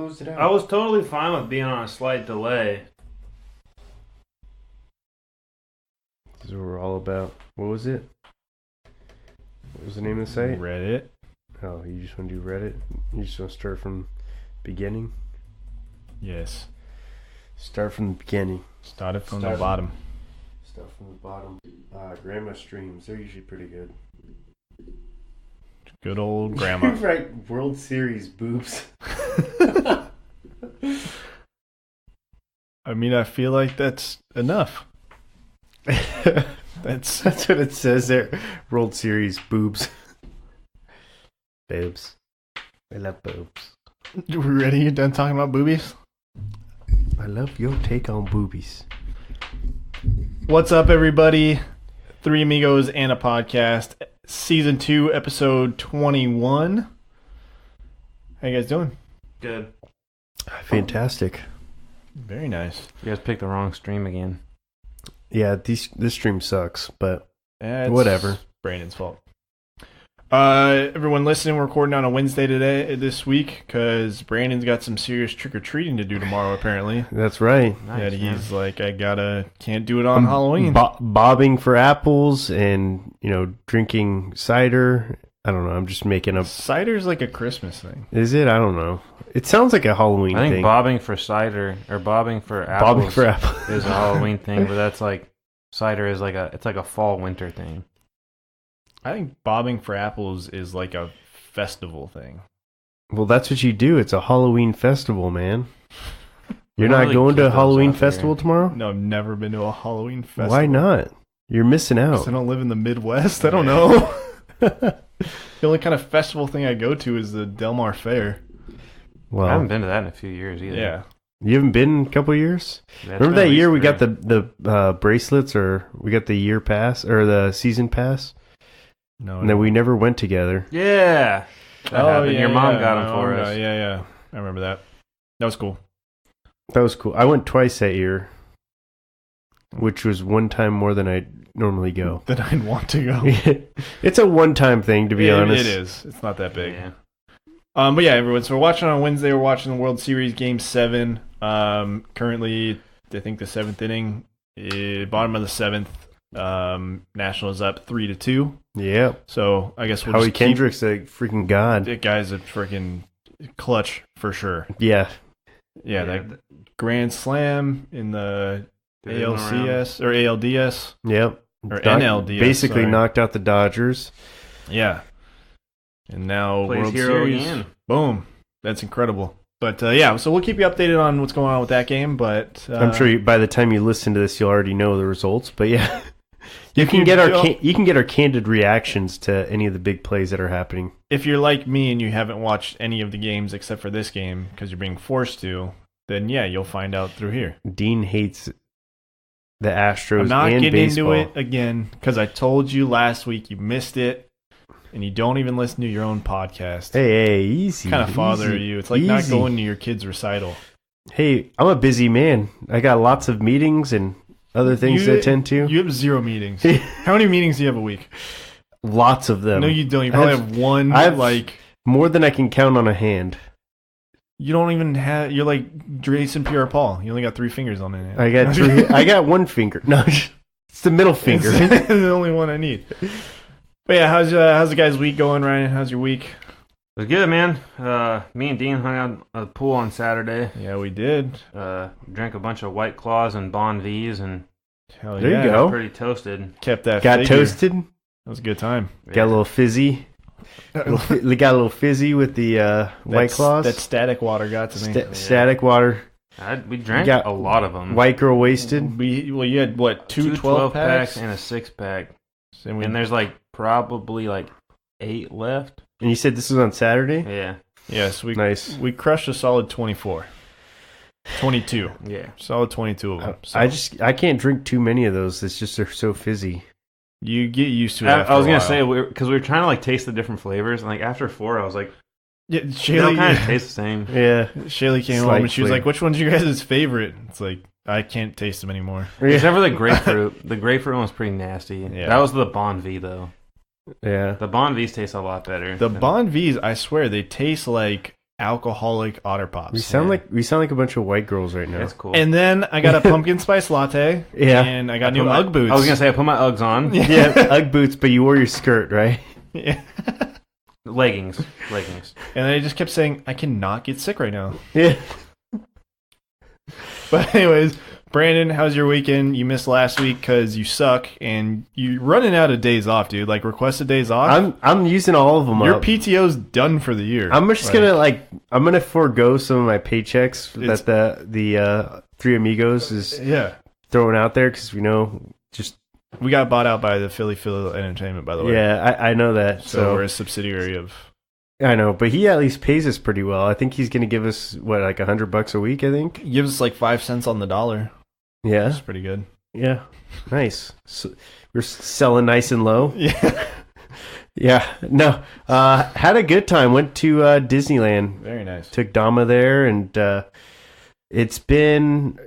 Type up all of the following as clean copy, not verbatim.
closed it out. I was totally fine with being on a slight delay. This is what we're all about. What was it? What was the name of the site? Reddit. Oh, you just want to do Reddit? You just want to start from beginning? Yes. Start from the beginning. Started from the bottom. Start from the bottom. Grandma streams. They're usually pretty good. Good old grandma. Right. World Series boobs. I mean, I feel like that's enough. That's what it says there. World Series boobs. Boobs. I love boobs. We ready? You done talking about boobies? I love your take on boobies. What's up, everybody? Three Amigos and a Podcast, Season 2, Episode 21. How you guys doing? Good. Fantastic. Very nice. You guys picked the wrong stream again. Yeah, this stream sucks, but It's whatever. Brandon's fault. Everyone listening, we're recording on a Wednesday this week, because Brandon's got some serious trick-or-treating to do tomorrow, apparently. That's right. Nice, yeah, he's like, can't do it on Halloween. Bobbing for apples and, drinking cider. I don't know. I'm just making up. Cider's like a Christmas thing. Is it? I don't know. It sounds like a Halloween thing. I think bobbing for cider or bobbing for apples is a Halloween thing, but that's like cider is it's like a fall winter thing. I think bobbing for apples is like a festival thing. Well, that's what you do. It's a Halloween festival, man. You're not not really going to a keep those Halloween out there. festival tomorrow? No, I've never been to a Halloween festival. Why not? You're missing out. 'Cause I don't live in the Midwest. I don't know. The only kind of festival thing I go to is the Del Mar Fair. Well, I haven't been to that in a few years either. Yeah. You haven't been in a couple of years? That's Remember been that at year we least got the bracelets, or we got the year pass or the season pass, No. and then we never went together. Yeah. That happened. Your mom got them for us. Yeah. I remember that. That was cool. That was cool. I went twice that year, which was one time more than I normally go. That I'd want to go. It's a one-time thing, to be honest. It is. It's not that big. Yeah. But yeah, everyone. So we're watching on Wednesday. We're watching the World Series Game 7. Currently, I think the 7th inning, bottom of the 7th. Nationals up 3-2. Yeah. So I guess we'll Howie just Kendrick's a freaking god. that guy's a freaking clutch for sure. Yeah. Yeah, that grand slam in the Divisional ALCS or ALDS Yep. or NLDS. Basically sorry. knocked out the Dodgers. Yeah. And now Plays World hero Series. again. Boom. That's incredible. But yeah, so we'll keep you updated on what's going on with that game. But I'm sure by the time you listen to this, you'll already know the results. But yeah, you can get our candid reactions to any of the big plays that are happening. if you're like me and you haven't watched any of the games except for this game because you're being forced to, then yeah, you'll find out through here. Dean hates the Astros. I'm not and getting baseball. into it again because I told you last week you missed it, and you don't even listen to your own podcast. Hey, easy. Kind of father easy, you. It's like not easy. going to your kid's recital. Hey, I'm a busy man. I got lots of meetings and other things to attend to. You have 0 meetings. How many meetings do you have a week? Lots of them. No, you don't. You probably have one. More than I can count on a hand. You don't even have. You're like Jason Pierre-Paul. You only got 3 fingers on it. I got three. I got one finger. No, it's the middle finger. It's the only one I need. But yeah, how's the guy's week going, Ryan? How's your week? It was good, man. Me and Dean hung out at the pool on Saturday. Yeah, we did. Drank a bunch of White Claws and Bon V's, and Hell There yeah. you go. pretty toasted. Kept that. Got figure. toasted. That was a good time. Got a little fizzy. Got a little fizzy with the White Claws. That static water got to me. Static water. We drank got a lot of them. White girl wasted. You had what, two 12 packs? and a 6-pack. And And there's probably 8 left. And you said this was on Saturday? Yeah. yes, Nice. we crushed a solid 24. 22. Yeah. Solid 22 of them. So I can't drink too many of those. It's just they're so fizzy. you get used to it. I was going going to to say, because we were trying to taste the different flavors. And after 4, I was like, yeah, they all kind of taste the same. Yeah. Shaylee came home and she was like, which one's your guys' favorite? It's like, I can't taste them anymore. Except for the grapefruit. The grapefruit one was pretty nasty. Yeah. That was the Bon V, though. Yeah. The Bon V's taste a lot better. The Bon V's, I swear, they taste like alcoholic Otter Pops. We sound like a bunch of white girls right now. That's cool. And then I got a pumpkin spice latte. Yeah. And I got new Ugg boots. I was gonna say I put my Uggs on. Yeah, Ugg boots, but you wore your skirt, right? Yeah. Leggings. And I just kept saying, I cannot get sick right now. Yeah. But anyways, Brandon, how's your weekend? You missed last week because you suck, and you're running out of days off, dude. Like, requested days off. I'm using all of them Your up. PTO's done for the year. I'm just gonna forego some of my paychecks that the Three Amigos is throwing out there because we got bought out by the Philly Entertainment, by the way. Yeah, I know that. So we're a subsidiary of. I know, but he at least pays us pretty well. I think he's going to give us like $100 a week. I think He gives us like 5 cents on the dollar. Yeah, That's pretty good. Yeah, nice. So we're selling nice and low. Yeah, yeah. No, had a good time. Went to Disneyland. very nice. Took Dama there, and it's been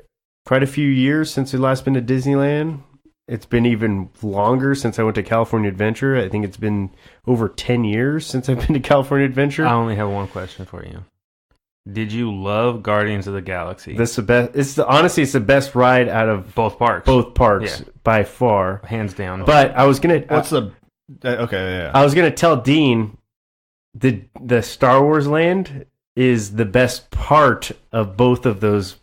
quite a few years since we last been to Disneyland. It's been even longer since I went to California Adventure. I think it's been over 10 years since I've been to California Adventure. I only have one question for you. Did you love Guardians of the Galaxy? That's the best. Honestly, it's the best ride out of both parks. Yeah. By far, hands down. But I was gonna. What's the? Okay, yeah. I was gonna tell Dean, the Star Wars land is the best part of both of those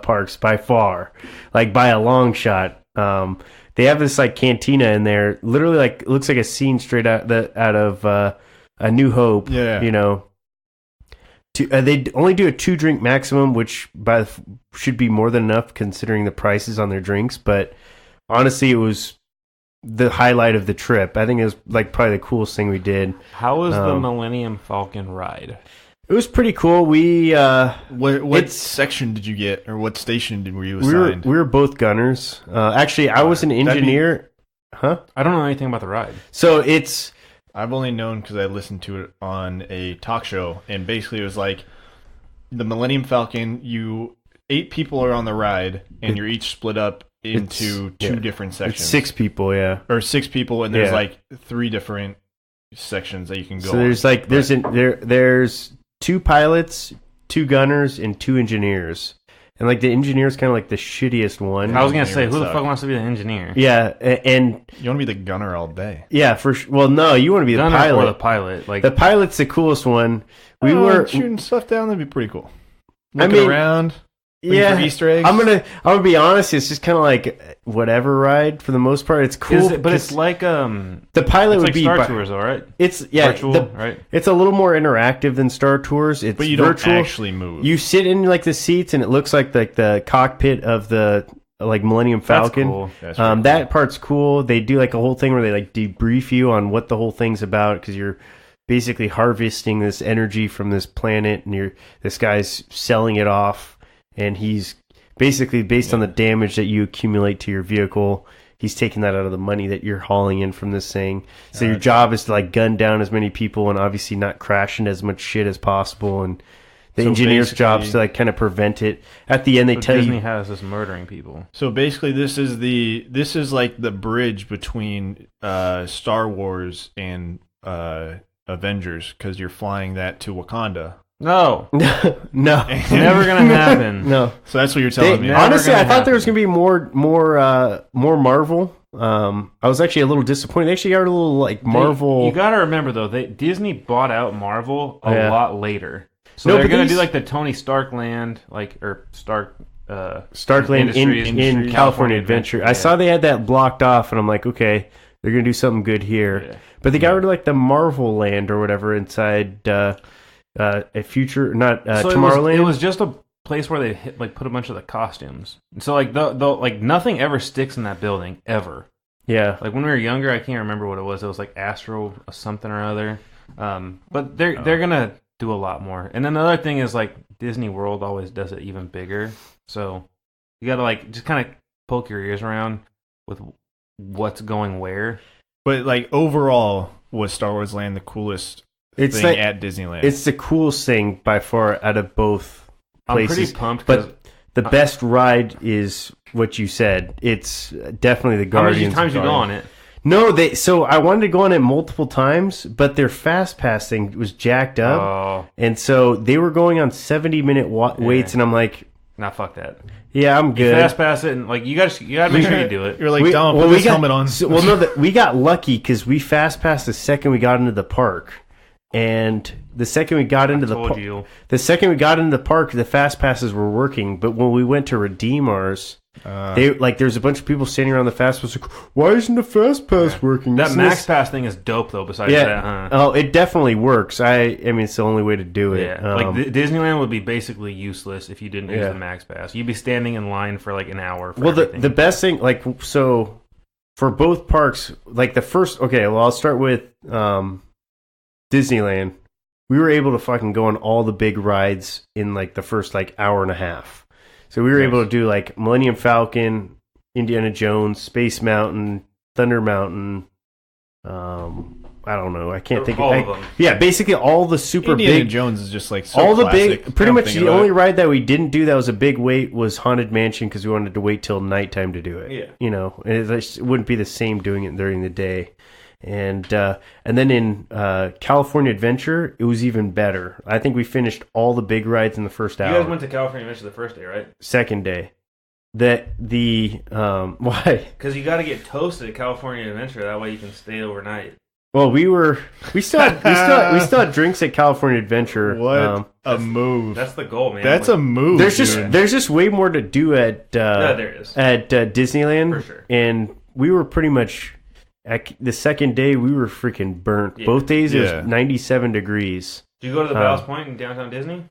parks by far, like by a long shot. They have this like cantina in there, literally like it looks like a scene straight out of A New Hope. Yeah, you know. They only do a 2-drink maximum, which should be more than enough considering the prices on their drinks. But honestly, it was the highlight of the trip. I think it was like probably the coolest thing we did. How was the Millennium Falcon ride? It was pretty cool. We what section did you get, or what station were you assigned? We were both gunners. Actually, I was an engineer. Huh? I don't know anything about the ride. So it's. I've only known because I listened to it on a talk show, and basically it was like the Millennium Falcon. 8 people are on the ride, and you're each split up into 2 different sections. It's 6 people, yeah, or 6 people, and there's like 3 different sections that you can go. So there's on. like there's 2 pilots, 2 gunners, and 2 engineers. And like the engineer's kind of like the shittiest one. I was gonna say, who the fuck wants to be the engineer? Yeah, and you want to be the gunner all day. Yeah, for sure. Well, no, you want to be the pilot. Or the pilot. Like the pilot's the coolest one. We were shooting stuff down. That'd be pretty cool. Looking around. For Easter eggs. I'm gonna be honest. It's just kind of like whatever ride for the most part. It's cool, but it's like the pilot would like be Star Tours, all right. It's virtual, right? It's a little more interactive than Star Tours. It's but you virtual. Don't actually move. You sit in like the seats, and it looks like the cockpit of the like Millennium Falcon. That's cool. That part's cool. They do like a whole thing where they like debrief you on what the whole thing's about because you're basically harvesting this energy from this planet, and this guy's selling it off, and he's basically based on the damage that you accumulate to your vehicle. He's taking that out of the money that you're hauling in from this thing. So your job is to like gun down as many people and obviously not crash into as much shit as possible. And the engineer's job is to like kind of prevent it. At the end, they tell Disney you has us murdering people. So basically, this is like the bridge between Star Wars and Avengers because you're flying that to Wakanda. No, no, never gonna happen. No, so that's what you're telling me. Honestly, I thought there was gonna be more Marvel. I was actually a little disappointed. They actually got a little like Marvel. You gotta remember though, Disney bought out Marvel a lot later, so they're gonna do like the Tony Stark land, Starkland in California Adventure. I saw they had that blocked off, and I'm like, okay, they're gonna do something good here. Yeah. But they got rid of like the Marvel land or whatever inside. A future, not so Tomorrowland. It was just a place where they put a bunch of the costumes. So like the like nothing ever sticks in that building ever. Yeah. Like when we were younger, I can't remember what it was. It was like Astro something or other. But they're gonna do a lot more. And then the other thing is like Disney World always does it even bigger. So you gotta like just kind of poke your ears around with what's going where. But like overall, was Star Wars Land the coolest? It's thing at Disneyland. It's the coolest thing by far out of both places. I'm pretty pumped, but the best ride is what you said. It's definitely the Guardians. How many times you go on it? No, so I wanted to go on it multiple times, but their fast pass thing was jacked up, Oh, and so they were going on 70-minute waits, and I'm like, nah, fuck that. yeah, I'm You good. fast pass it, and like you gotta make sure you do it. You're like, don't put this helmet on. Well, no, we got lucky because we fast passed the second we got into the park, and the second we got into the park, the fast passes were working. But when we went to redeem ours, there's a bunch of people standing around the fast pass. Like, why isn't the fast pass working? That max pass thing is dope though. Besides that, huh? Oh, it definitely works. I mean, it's the only way to do it. Yeah, Disneyland would be basically useless if you didn't use the max pass. You'd be standing in line for like an hour. The best thing, so for both parks, like the first. Okay, well, I'll start with Disneyland. We were able to fucking go on all the big rides in like the first like hour and a half. So we were able to do like Millennium Falcon, Indiana Jones, Space Mountain, Thunder Mountain. I don't know. I can't think all of of them. Yeah, basically all the super Indiana big. Jones is just like so all the classic. big. Pretty much the only ride that we didn't do that was a big wait was Haunted Mansion because we wanted to wait till nighttime to do it. Yeah. You know, it wouldn't be the same doing it during the day. And then in California Adventure, it was even better. I think we finished all the big rides in the first hour. You guys went to California Adventure the first day, right? Second day. Why? Because you got to get toasted at California Adventure. That way you can stay overnight. Well, we still had drinks at California Adventure. What a move! That's the goal, man. That's a move. There's just way more to do at there is. at Disneyland For sure. And we were pretty much. The second day, we were freaking burnt. Yeah. Both days, it was 97 degrees. Did you go to the Ballast Point in downtown Disney?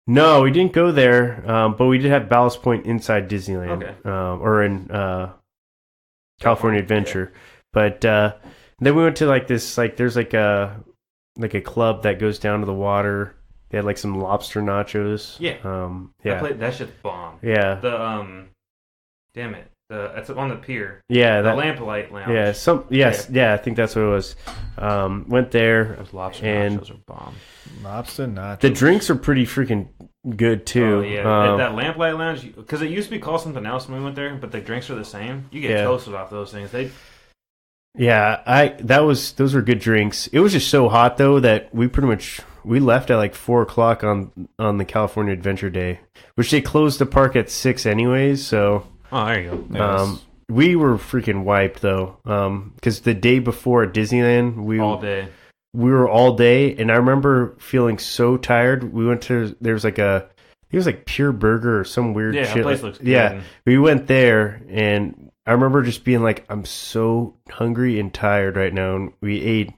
No, we didn't go there, but we did have Ballast Point inside Disneyland, Okay. Or in California Adventure. But then we went to like this, like there's like a club that goes down to the water. They had like some lobster nachos. Yeah. That shit's bomb. Yeah. The damn it. It's on the pier. Yeah, the Lamplight Lounge. Yeah, I think that's what it was. Went there. Those lobster and nachos are bomb. Lobster nachos. The drinks are pretty freaking good too. Oh yeah, that Lamplight Lounge, because it used to be called something else when we went there, but the drinks are the same. You get toasted off those things. Those were good drinks. It was just so hot though that we left at like 4:00 on the California Adventure Day, which they closed the park at 6 anyways. So. Oh, there you go. Yes. We were freaking wiped though, because the day before at Disneyland, we were all day, and I remember feeling so tired. We went to it was like Pure Burger or some weird shit. Yeah, place looks good. Yeah, we went there, and I remember just being like, I'm so hungry and tired right now, and we ate.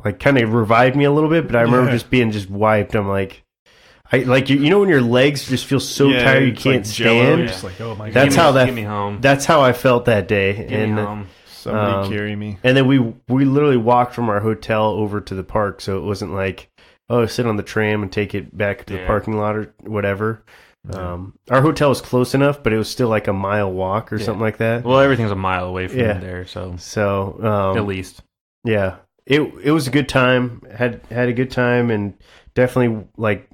Like, kind of revived me a little bit, but I remember just being wiped. I'm like. You know when your legs just feel so tired you can't stand. Just like, oh my God. Get me home. That's how I felt that day. Get me home. Somebody carry me. And then we literally walked from our hotel over to the park, so it wasn't like, oh, sit on the tram and take it back to the parking lot or whatever. Our hotel was close enough, but it was still like a mile walk or something like that. Well, everything's a mile away from there, so at least. Yeah, it was a good time. Had a good time, and definitely like.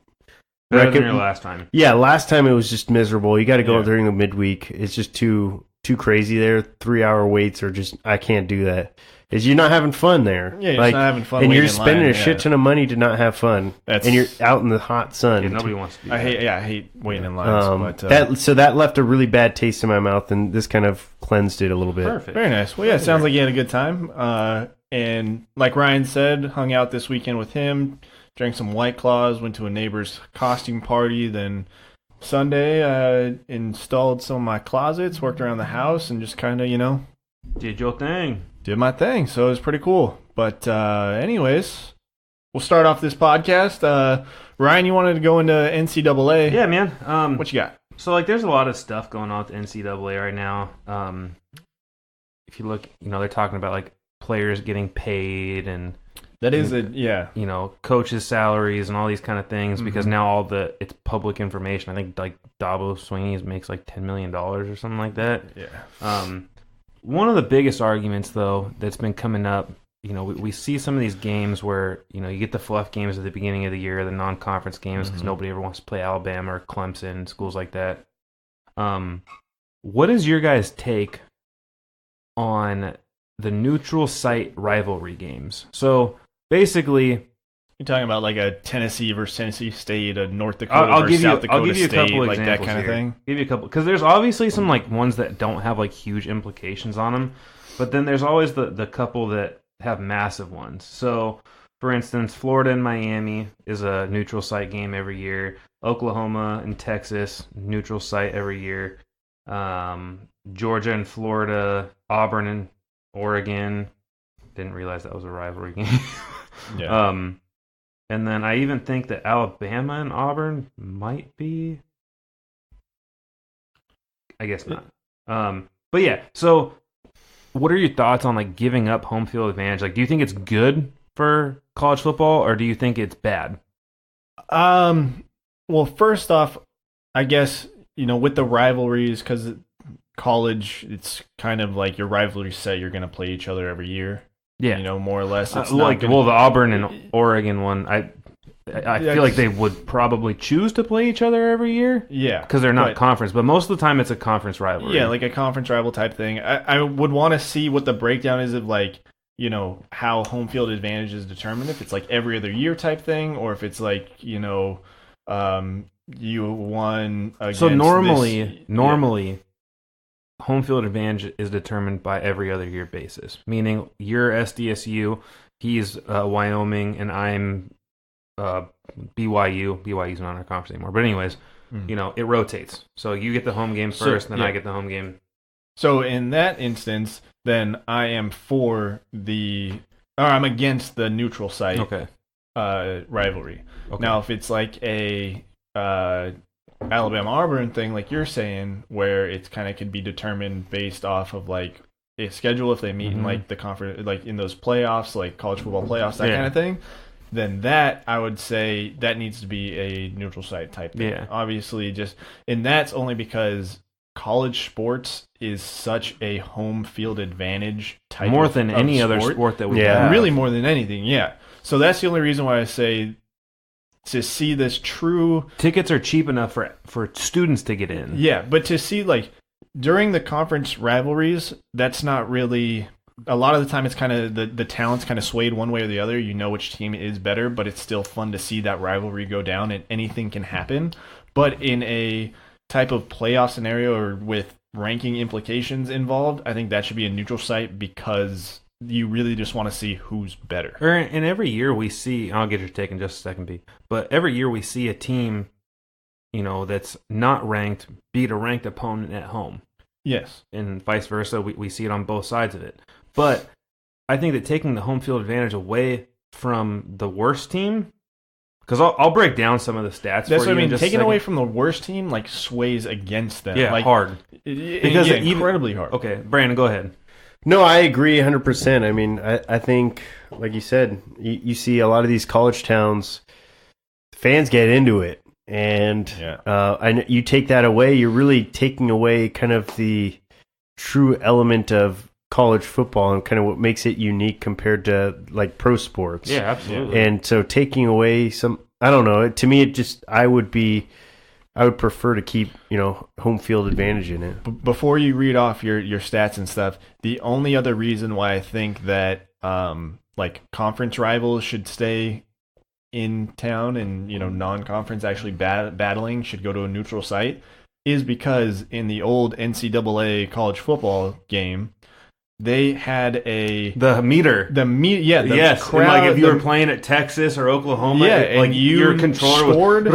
Better than your last time. Yeah, last time it was just miserable. You got to go during the midweek. It's just too crazy there. 3-hour waits are just I can't do that. You're not having fun there. Yeah, you're not having fun. And you're spending a shit ton of money to not have fun. And you're out in the hot sun. Yeah, nobody wants to. I hate waiting in lines. But, that left a really bad taste in my mouth, and this kind of cleansed it a little bit. Perfect. Very nice. Well, yeah, it sounds like you had a good time. And like Ryan said, hung out this weekend with him. Drank some White Claws, went to a neighbor's costume party. Then Sunday, installed some of my closets, worked around the house, and just kind of, did your thing. Did my thing. So it was pretty cool. But anyways, we'll start off this podcast. Ryan, you wanted to go into NCAA. Yeah, man. What you got? So, there's a lot of stuff going on with NCAA right now. If you look, they're talking about, players getting paid and... That is coaches' salaries and all these kind of things because now it's public information. I think Dabo Swinney makes $10 million or something like that. Yeah. One of the biggest arguments though that's been coming up, we see some of these games where you get the fluff games at the beginning of the year, the non-conference games because nobody ever wants to play Alabama or Clemson, schools like that. What is your guys' take on the neutral site rivalry games. So basically, You're talking about like a Tennessee versus Tennessee State, a North Dakota I'll versus give you South Dakota I'll give you a State, couple like that examples kind of here. thing. Give you a couple because there's obviously some like ones that don't have like huge implications on them, but then there's always the couple that have massive ones. So, for instance, Florida and Miami is a neutral site game every year. Oklahoma and Texas, neutral site every year. Georgia and Florida, Auburn and Oregon. Didn't realize that was a rivalry game. Yeah. And then I even think that Alabama and Auburn might be. I guess not. But yeah, so what are your thoughts on like giving up home field advantage? Like, do you think it's good for college football, or do you think it's bad? Well, first off, I guess, with the rivalries, because college, it's kind of like your rivalry set, you're going to play each other every year. Yeah, More or less. It's like not gonna, well, the Auburn and Oregon one, I feel like they would probably choose to play each other every year. Yeah, because they're not conference, but most of the time it's a conference rivalry. Yeah, like a conference rival type thing. I would want to see what the breakdown is of like, how home field advantage is determined. If it's like every other year type thing, or if it's like, you won against so normally home field advantage is determined by every other year basis, meaning you're SDSU, he's Wyoming, and I'm BYU. BYU's not in our conference anymore. But anyways, it rotates. So you get the home game first, then I get the home game. So in that instance, then I am I'm against the neutral site rivalry. Okay. Now, if it's like a Alabama-Auburn thing, like you're saying, where it's kind of could be determined based off of like a schedule if they meet in like the conference, like in those playoffs, like college football playoffs, that kind of thing, then that I would say that needs to be a neutral site type thing. Yeah. Obviously, and that's only because college sports is such a home field advantage type more than any other sport that we have. Really more than anything, yeah. So that's the only reason why I say to see this true... Tickets are cheap enough for students to get in. Yeah, but to see, like, during the conference rivalries, that's not really... A lot of the time, it's kind of... The talent's kind of swayed one way or the other. You know which team is better, but it's still fun to see that rivalry go down, and anything can happen. But in a type of playoff scenario or with ranking implications involved, I think that should be a neutral site because... You really just want to see who's better. And every year we see, I'll get your take in just a second, B. But every year we see a team, that's not ranked beat a ranked opponent at home. Yes. And vice versa. We see it on both sides of it. But I think that taking the home field advantage away from the worst team, because I'll break down some of the stats. That's for you what I mean. Taking away from the worst team sways against them. Yeah, hard. Because incredibly hard. Okay, Brandon, go ahead. No, I agree 100%. I mean, I think, like you said, you see a lot of these college towns, fans get into it. And you take that away, you're really taking away kind of the true element of college football and kind of what makes it unique compared to, like, pro sports. Yeah, absolutely. And so taking away I don't know, to me, I would prefer to keep, home field advantage in it. Before you read off your stats and stuff, the only other reason why I think that like conference rivals should stay in town and non-conference actually battling should go to a neutral site is because in the old NCAA college football game, they had the meter. Yes. Crowd, like if you were playing at Texas or Oklahoma, like your controller scored.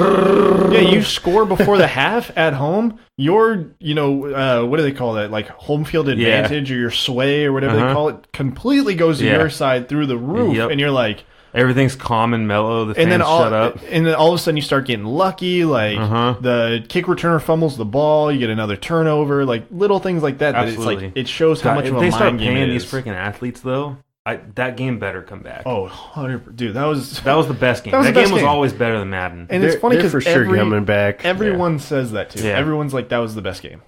You score before the half at home. Your, what do they call that? Like home field advantage or your sway or whatever they call it, completely goes to your side through the roof, and you're like. Everything's calm and mellow. The fans shut up. And then all of a sudden you start getting lucky. Like the kick returner fumbles the ball, you get another turnover. Like little things like that. Absolutely. That it's like it shows how much of a mind game it is. If they start paying these freaking athletes though, that game better come back. Oh, 100%. Dude, that was the best game. That game was always better than Madden. And it's funny because for sure coming back. Everyone says that too. Yeah. Everyone's like, that was the best game.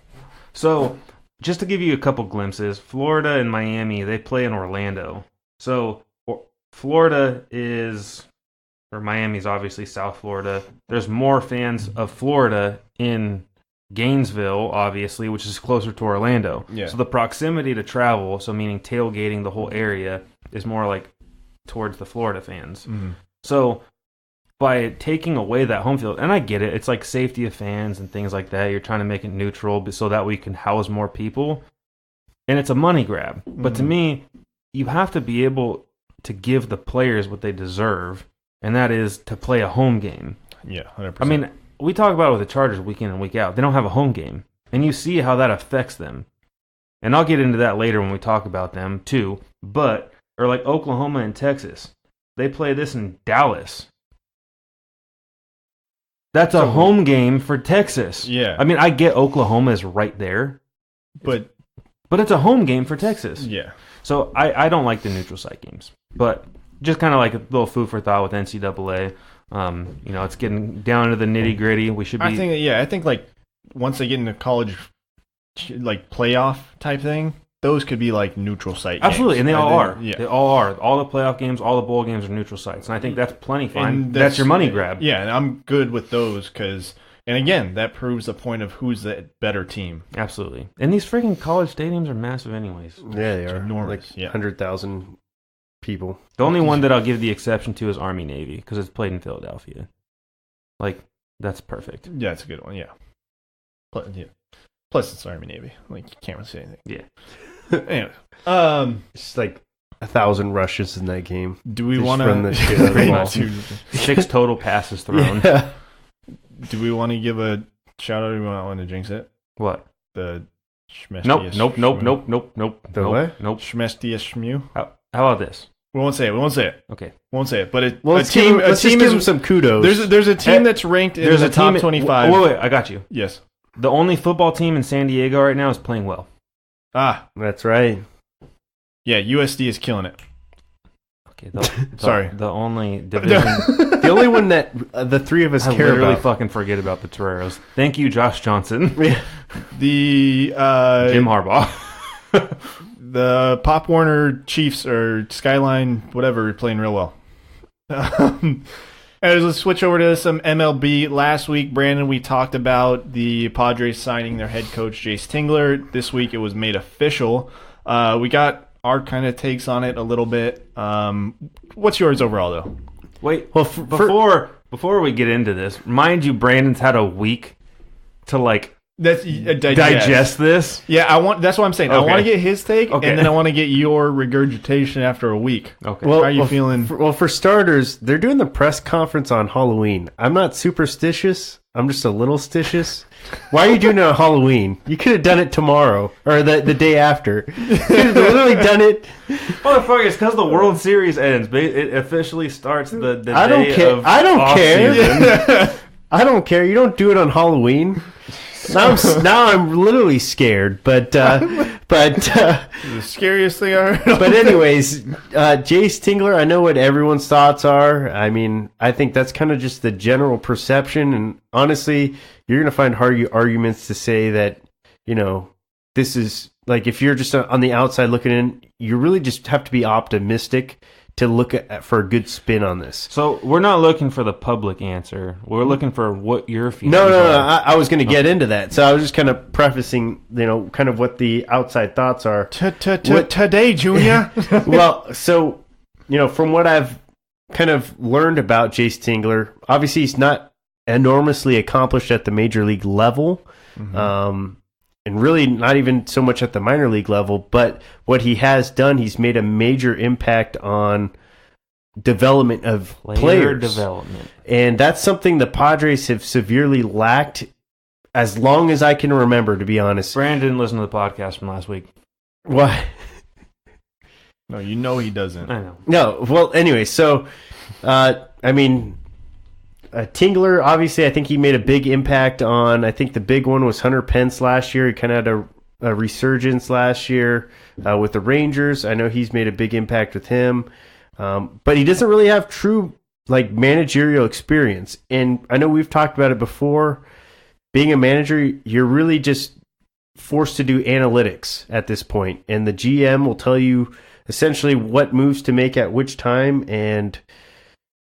So just to give you a couple glimpses, Florida and Miami, they play in Orlando. So Florida or Miami's obviously South Florida. There's more fans of Florida in Gainesville, obviously, which is closer to Orlando. Yeah. So the proximity to travel, so meaning tailgating the whole area, is more like towards the Florida fans. Mhm. So by taking away that home field, and I get it, it's like safety of fans and things like that. You're trying to make it neutral so that we can house more people. And it's a money grab. But to me, you have to be able to give the players what they deserve, and that is to play a home game. Yeah, 100%. I mean, we talk about it with the Chargers week in and week out. They don't have a home game. And you see how that affects them. And I'll get into that later when we talk about them, too. But, or like Oklahoma and Texas. They play this in Dallas. That's a home game for Texas. Yeah. I mean, I get Oklahoma is right there. but But it's a home game for Texas. yeah. So I don't like the neutral site games. But just kind of like a little food for thought with NCAA. It's getting down to the nitty gritty. We should be. I think like once they get into college, like playoff type thing, those could be like neutral site. Absolutely, games. and they all are. Yeah. They all are. All the playoff games, all the bowl games are neutral sites, and I think that's plenty fine. And That's your money grab. Yeah, and I'm good with those because, and again, that proves the point of who's the better team. Absolutely. And these freaking college stadiums are massive, anyways. Yeah, they are enormous, like yeah. 100,000 people. The only one that I'll give the exception to is Army Navy because it's played in Philadelphia. Like that's perfect. Yeah, it's a good one. Yeah. Plus it's Army Navy. Like you can't really say anything. Yeah. Anyway, It's like 1,000 rushes in that game. do we Just want run the shit out of the ball. to? 6 total passes thrown. Yeah. Do we want to give a shout out? Or do we want to jinx it? What? The Nope. The what? Nope. Schmestius Shmew. How about this? We won't say it. Okay. But it, Well, a let's team just give them some kudos. there's a team that's ranked in There's the a team top 25. Wait, I got you. Yes. The only football team in San Diego right now is playing well. That's right. Yeah, USD is killing it. Okay. Sorry. The only division. The only one that the three of us I care literally about. fucking forget about the Toreros. Thank you, Josh Johnson. The Jim Harbaugh. the Pop Warner Chiefs or Skyline whatever are playing real well. And let's switch over to some MLB. Last week, Brandon, we talked about the Padres signing their head coach, Jace Tingler. This week, it was made official. We got our kind of takes on it a little bit. What's yours overall, though? Wait, Well, before we get into this, mind you, Brandon's had a week to like That's digest this. Yeah, that's what I'm saying. I Okay. want to get his take, Okay. and then I want to get your regurgitation after a week. Okay. How are you feeling? For starters, they're doing the press conference on Halloween. I'm not superstitious. I'm just a little stitious. Why are you doing it on Halloween? You could have done it tomorrow or the day after. You could have literally done it. Motherfucker, it's because the World Series ends. It officially starts the I don't day care. of I don't care. off-season. I don't care. You don't do it on Halloween. Now I'm literally scared. But The scariest thing I heard. But anyways, Jace Tingler, I know what everyone's thoughts are. I mean, I think that's kind of just the general perception. And honestly, you're going to find arguments to say that, this is like if you're just on the outside looking in, you really just have to be optimistic to look for a good spin on this. So we're not looking for the public answer. We're looking for what you're feeling. No. I was going to get into that. So I was just kind of prefacing, kind of what the outside thoughts are. Today, Junior. Well, so, from what I've kind of learned about Jace Tingler, obviously he's not enormously accomplished at the major league level, and really not even so much at the minor league level, but what he has done, he's made a major impact on development of players. Development. And that's something the Padres have severely lacked as long as I can remember, to be honest. Brandon didn't listen to the podcast from last week. Why? No, he doesn't. I know. No, well, anyway, so, Tingler, obviously, I think he made a big impact on, I think the big one was Hunter Pence last year. He kind of had a resurgence last year with the Rangers. I know he's made a big impact with him. But he doesn't really have true, managerial experience. And I know we've talked about it before. Being a manager, you're really just forced to do analytics at this point. And the GM will tell you essentially what moves to make at which time, and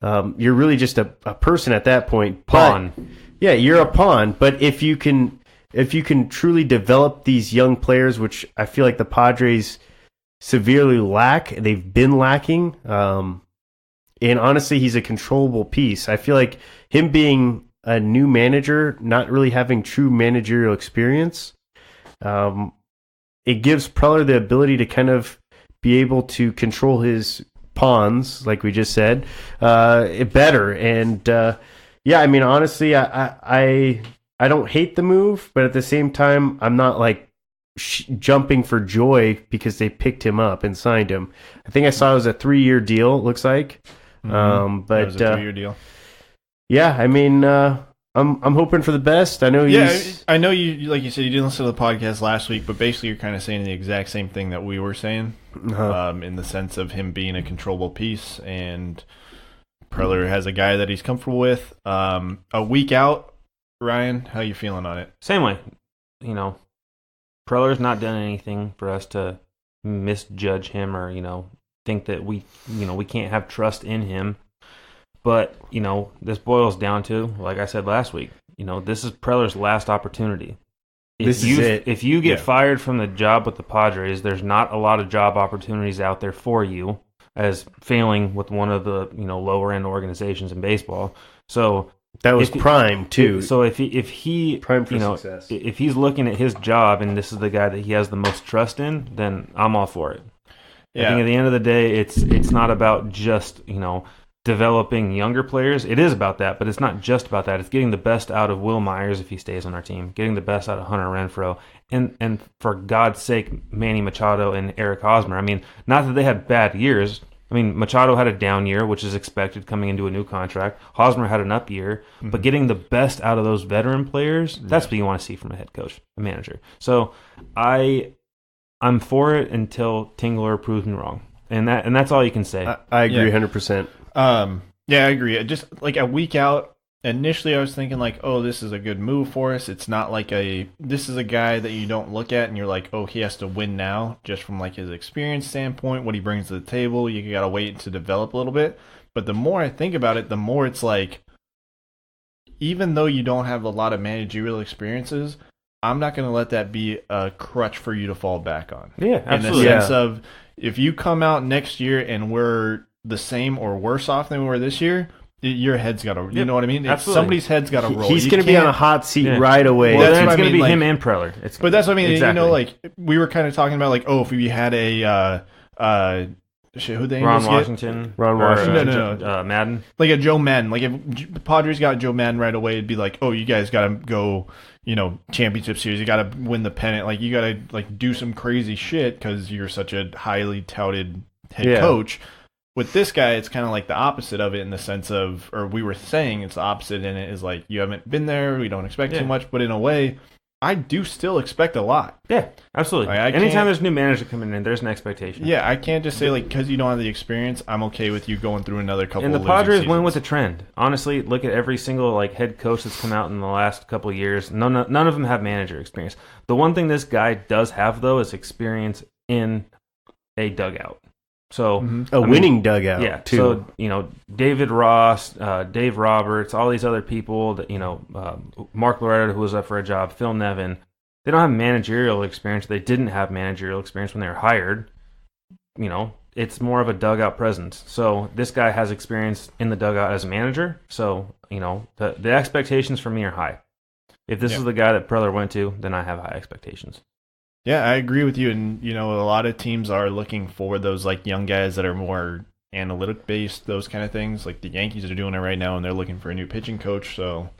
you're really just a person at that point. Pawn. But, yeah, you're a pawn. But if you can if you can truly develop these young players, which I feel like the Padres severely lack, they've been lacking. And honestly, he's a controllable piece. I feel like him being a new manager, not really having true managerial experience, it gives Preller the ability to kind of be able to control his pawns, like we just said, better. And yeah, I mean, honestly, I don't hate the move, but at the same time, I'm not like jumping for joy because they picked him up and signed him. I think I saw it was a 3-year deal. It looks like, but that was a 3-year deal. Yeah, I mean, I'm hoping for the best. I know I know you like you said you didn't listen to the podcast last week, but basically you're kind of saying the exact same thing that we were saying, in the sense of him being a controllable piece, and Preller has a guy that he's comfortable with. A week out, Ryan, how you feeling on it? Same way. Preller's not done anything for us to misjudge him or, think that we can't have trust in him. But, this boils down to, like I said last week, this is Preller's last opportunity. This is it. If you get fired from the job with the Padres, there's not a lot of job opportunities out there for you as failing with one of the, lower end organizations in baseball. So that was prime too. So if he prime for success. If he's looking at his job and this is the guy that he has the most trust in, then I'm all for it. I think at the end of the day, it's not about just, developing younger players. It is about that, but it's not just about that. It's getting the best out of Will Myers if he stays on our team, getting the best out of Hunter Renfroe, and for God's sake, Manny Machado and Eric Hosmer. I mean, not that they had bad years. I mean, Machado had a down year, which is expected coming into a new contract. Hosmer had an up year, but getting the best out of those veteran players, that's what you want to see from a head coach, a manager. So I'm for it until Tingler proves me wrong. And that's all you can say. I agree 100%. Yeah, I agree. Just like a week out, initially I was thinking like, oh, this is a good move for us. It's not like this is a guy that you don't look at and you're like, oh, he has to win now, just from like his experience standpoint, what he brings to the table. You got to wait to develop a little bit. But the more I think about it, the more it's like, even though you don't have a lot of managerial experiences, I'm not going to let that be a crutch for you to fall back on. Yeah, absolutely. In the sense of, if you come out next year and we're the same or worse off than we were this year, your head's got to, you know what I mean? Somebody's head's got to roll. He's going to be on a hot seat right away. Well, then it's going to be him and Preller. But that's what I mean. Exactly. Like, we were kind of talking about, like, oh, if we had a who they Ron Washington. No. Madden. Like a Joe Madden. Like, if the Padres got Joe Madden right away, it'd be like, oh, you guys got to go, championship series. You got to win the pennant. Like, you got to, like, do some crazy shit because you're such a highly touted head coach. With this guy, it's kind of like the opposite of it, in the sense of, or we were saying it's the opposite in it, is like, you haven't been there, we don't expect too much, but in a way, I do still expect a lot. Yeah, absolutely. Anytime there's a new manager coming in, there's an expectation. Yeah, I can't just say, like, because you don't have the experience, I'm okay with you going through another couple of And the Padres went with the trend. Honestly, look at every single head coach that's come out in the last couple of years. None of them have manager experience. The one thing this guy does have, though, is experience in a dugout. So winning dugout, too. So David Ross, Dave Roberts, all these other people that Mark Loretta, who was up for a job, Phil Nevin, they don't have managerial experience. They didn't have managerial experience when they were hired. It's more of a dugout presence. So this guy has experience in the dugout as a manager. So the expectations for me are high. If this is the guy that Preller went to, then I have high expectations. Yeah, I agree with you. And, a lot of teams are looking for those, like, young guys that are more analytic-based, those kind of things. Like, the Yankees are doing it right now, and they're looking for a new pitching coach, so...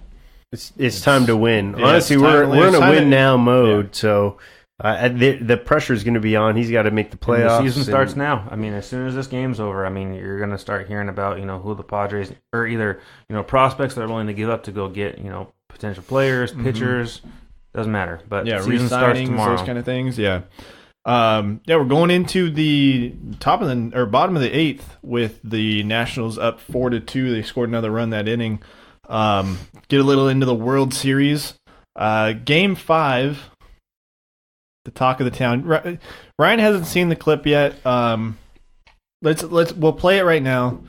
It's time to win. Honestly, we're in a win-now mode, so the pressure is going to be on. He's got to make the playoffs. And the season starts now. I mean, as soon as this game's over, you're going to start hearing about, who the Padres... Or either, prospects that are willing to give up to go get, potential players, pitchers... Doesn't matter, but season starts tomorrow. Those kind of things. Yeah, we're going into the bottom of the eighth with the Nationals up 4-2. They scored another run that inning. Get a little into the World Series. Game 5, the talk of the town. Ryan hasn't seen the clip yet. We'll play it right now.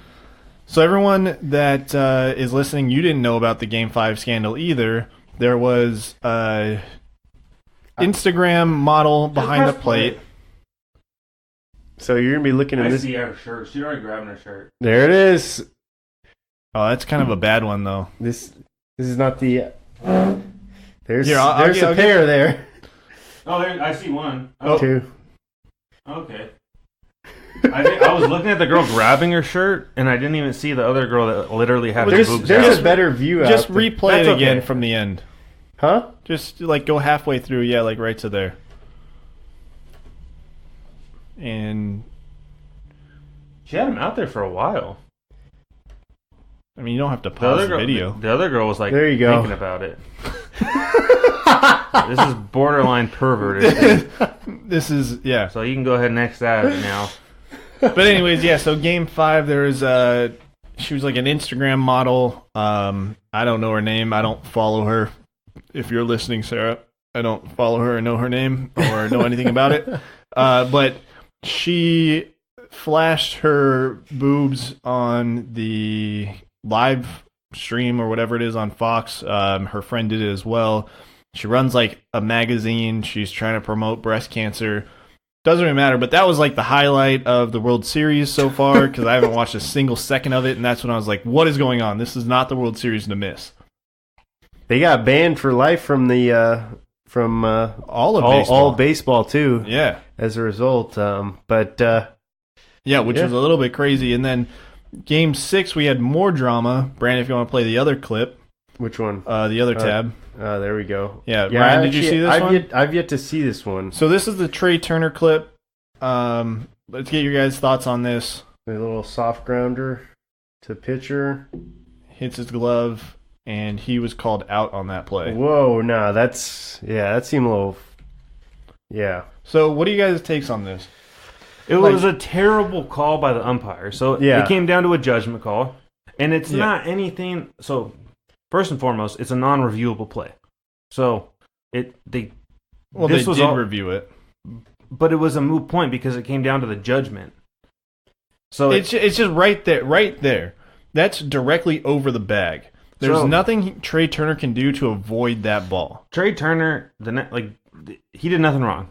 So everyone that is listening, you didn't know about the Game 5 scandal either. There was Instagram model behind the plate. So you're gonna be looking at I this. see her shirt. She's already grabbing her shirt. There it is. Oh, that's kind of a bad one though. This is not the. There's Here, I'll there's a pair there. Oh, I see one. Oh. Two. Okay. I was looking at the girl grabbing her shirt, and I didn't even see the other girl that literally had her There's boobs there's out. a better view. Just out there. replay That's it again okay. from the end. Huh? Just like go halfway through, yeah, like right to there. And She had him out there for a while. I mean, you don't have to The pause other the girl, video. the other girl was like There you go. thinking about it. This is borderline perverted. This is yeah. So you can go ahead and X that now. But anyways, yeah. So game 5, there was she was like an Instagram model. I don't know her name. I don't follow her. If you're listening, Sarah, I don't follow her or know her name or know anything about it. But she flashed her boobs on the live stream or whatever it is on Fox. Her friend did it as well. She runs like a magazine. She's trying to promote breast cancer. Doesn't really matter, but that was like the highlight of the World Series so far because I haven't watched a single second of it, and that's when I was like, what is going on? This is not the World Series to miss. They got banned for life from the All of baseball. all baseball too. Yeah. As a result, but Yeah, which Yeah. was a little bit crazy. And then game 6, we had more drama. Brandon, if you want to play the other clip, which one? the other tab. There we go. Yeah, Ryan, did you see this one? I've yet to see this one. So this is the Trey Turner clip. Let's get your guys' thoughts on this. A little soft grounder to pitcher. Hits his glove, and he was called out on that play. Whoa, no, that seemed a little. Yeah. So what do you guys' takes on this? It was a terrible call by the umpire. So Yeah. it came down to a judgment call, and it's Yeah. not anything. So first and foremost, it's a non-reviewable play. So Well, this they was did all- review it. but it was a moot point because it came down to the judgment. So It's just right there, right there. That's directly over the bag. There's So- nothing Trey Turner can do to avoid that ball. Trey Turner, he did nothing wrong.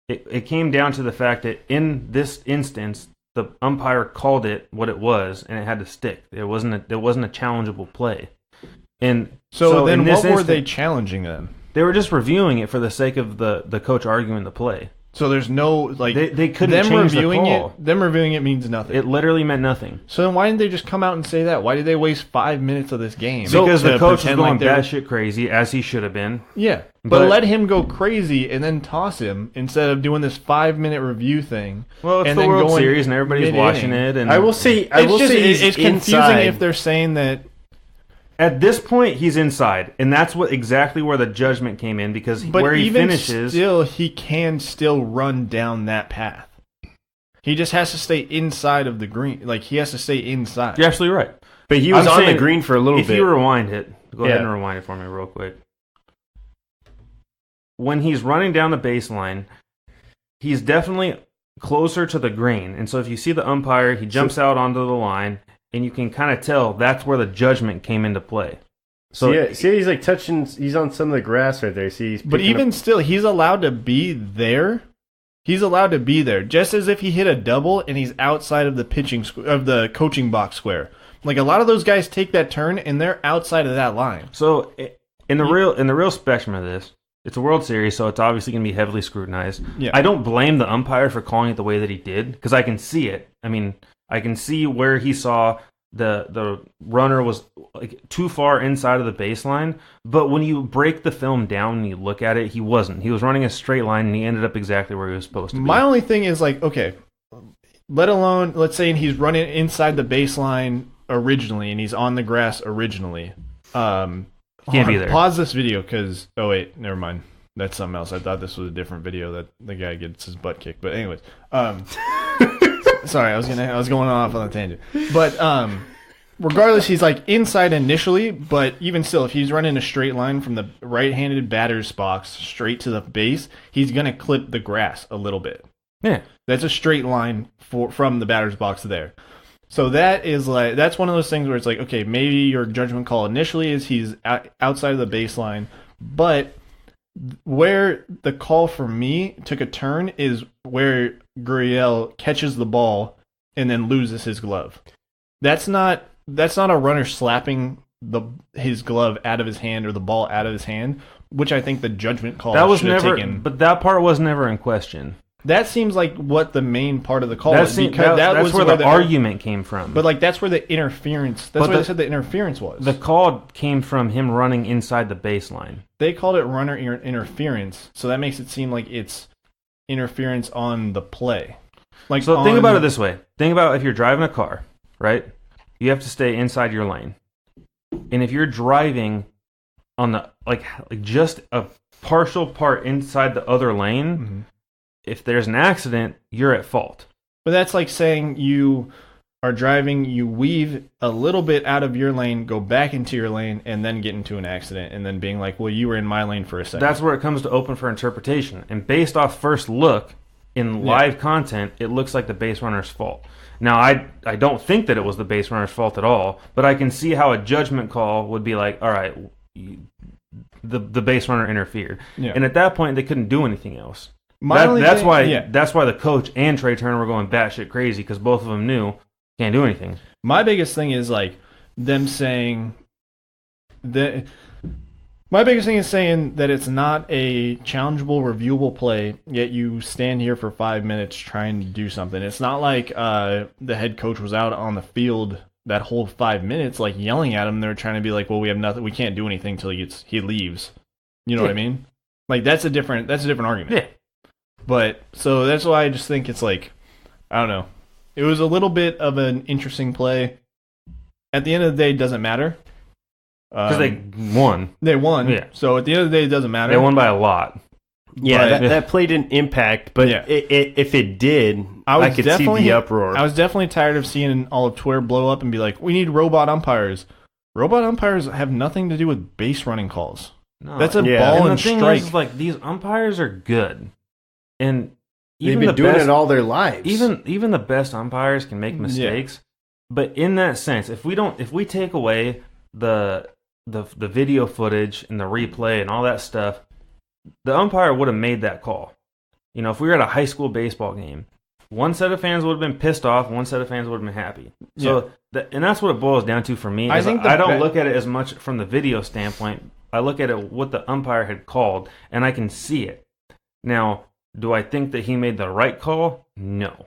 It came down to the fact that in this instance, the umpire called it what it was, and it had to stick. There wasn't a challengeable play. And So then in this what were instant, they challenging then? They were just reviewing it for the sake of the coach arguing the play. So there's no like They couldn't them change the reviewing call. it. Them reviewing it means nothing. It literally meant nothing. So then why didn't they just come out and say that? Why did they waste 5 minutes of this game? Because to the coach was pretend going they're- batshit crazy, as he should have been. Yeah, but But- let him go crazy and then toss him instead of doing this 5-minute review thing. Well, it's and the then World going Series, and everybody's mid-inning. watching it. And I will say It's he's confusing inside. if they're saying that. at this point, he's inside, and that's exactly where the judgment came in because But where he even finishes. still, he can still run down that path. He just has to stay inside of the green. Like he has to stay inside. You're absolutely right. But he was I'm on the saying, green for a little If bit. you rewind it, go ahead Yeah. and rewind it for me real quick. When he's running down the baseline, he's definitely closer to the green. And so if you see the umpire, he jumps out onto the line, and you can kind of tell that's where the judgment came into play. So see, he's like touching. He's on some of the grass right there. See, he's But picking even up- still, he's allowed to be there. He's allowed to be there, just as if he hit a double and he's outside of the of the coaching box square. Like a lot of those guys take that turn and they're outside of that line. So in the real spectrum of this, it's a World Series, so it's obviously going to be heavily scrutinized. Yeah. I don't blame the umpire for calling it the way that he did because I can see it. I mean, I can see where he saw the runner was like too far inside of the baseline. But when you break the film down and you look at it, he wasn't. He was running a straight line and he ended up exactly where he was supposed to be. My only thing is like, okay, let's say he's running inside the baseline originally and he's on the grass originally. Can't hold be on, there. Pause this video because never mind. That's something else. I thought this was a different video that the guy gets his butt kicked. But anyways, sorry, I was going off on a tangent. But regardless, he's like inside initially, but even still, if he's running a straight line from the right-handed batter's box straight to the base, he's gonna clip the grass a little bit. Yeah. That's a straight line from the batter's box there. So that's one of those things where it's like, okay, maybe your judgment call initially is he's outside of the baseline, but Where the call for me took a turn is where Gurriel catches the ball and then loses his glove. That's not a runner slapping his glove out of his hand or the ball out of his hand, which I think the judgment call That was should have never, taken. but that part was never in question. That seems like what the main part of the call That's is, because that's was where the argument came from. But like that's where the interference. That's But where the- they said the interference was. the call came from him running inside the baseline. They called it runner interference, so that makes it seem like it's interference on the play. Like So think about it this way. Think about if you're driving a car, right? You have to stay inside your lane. And if you're driving on the like just a partial part inside the other lane, Mhm. if there's an accident, you're at fault. But that's like saying you are driving, you weave a little bit out of your lane, go back into your lane, and then get into an accident, and then being like, well, you were in my lane for a second. That's where it comes to open for interpretation. And based off first look in live content, it looks like the base runner's fault. Now, I don't think that it was the base runner's fault at all, but I can see how a judgment call would be like, all right, the base runner interfered. Yeah. And at that point, they couldn't do anything else. My only That's thing- why yeah. that's why the coach and Trey Turner were going batshit crazy, because both of them knew can't do anything. My biggest thing is like them saying that. My biggest thing is saying that it's not a challengeable, reviewable play, yet you stand here for 5 minutes trying to do something. It's not like the head coach was out on the field that whole 5 minutes, like yelling at him. They're trying to be like, "Well, we have nothing. We can't do anything till he leaves." You know what I mean? Like that's a different argument. Yeah. But so that's why I just think it's like, I don't know. It was a little bit of an interesting play. At the end of the day, it doesn't matter. Because they won. They won. Yeah. So at the end of the day, it doesn't matter. They won by a lot. Yeah, But- that play didn't impact, but Yeah. if it did, I was I could see definitely- the uproar. I was definitely tired of seeing all of Twitter blow up and be like, we need robot umpires. Robot umpires have nothing to do with base running calls. No, That's a Yeah. ball and and the thing strike. is, like, these umpires are good, and They've even been the doing best, it all their lives. even the best umpires can make mistakes. But in that sense, if we take away the video footage and the replay and all that stuff, the umpire would have made that call. You know, if we were at a high school baseball game, one set of fans would have been pissed off, one set of fans would have been happy. So, and that's what it boils down to for me. I is think I don't look at it as much from the video standpoint. I look at it what the umpire had called, and I can see it. Now, do I think that he made the right call? No.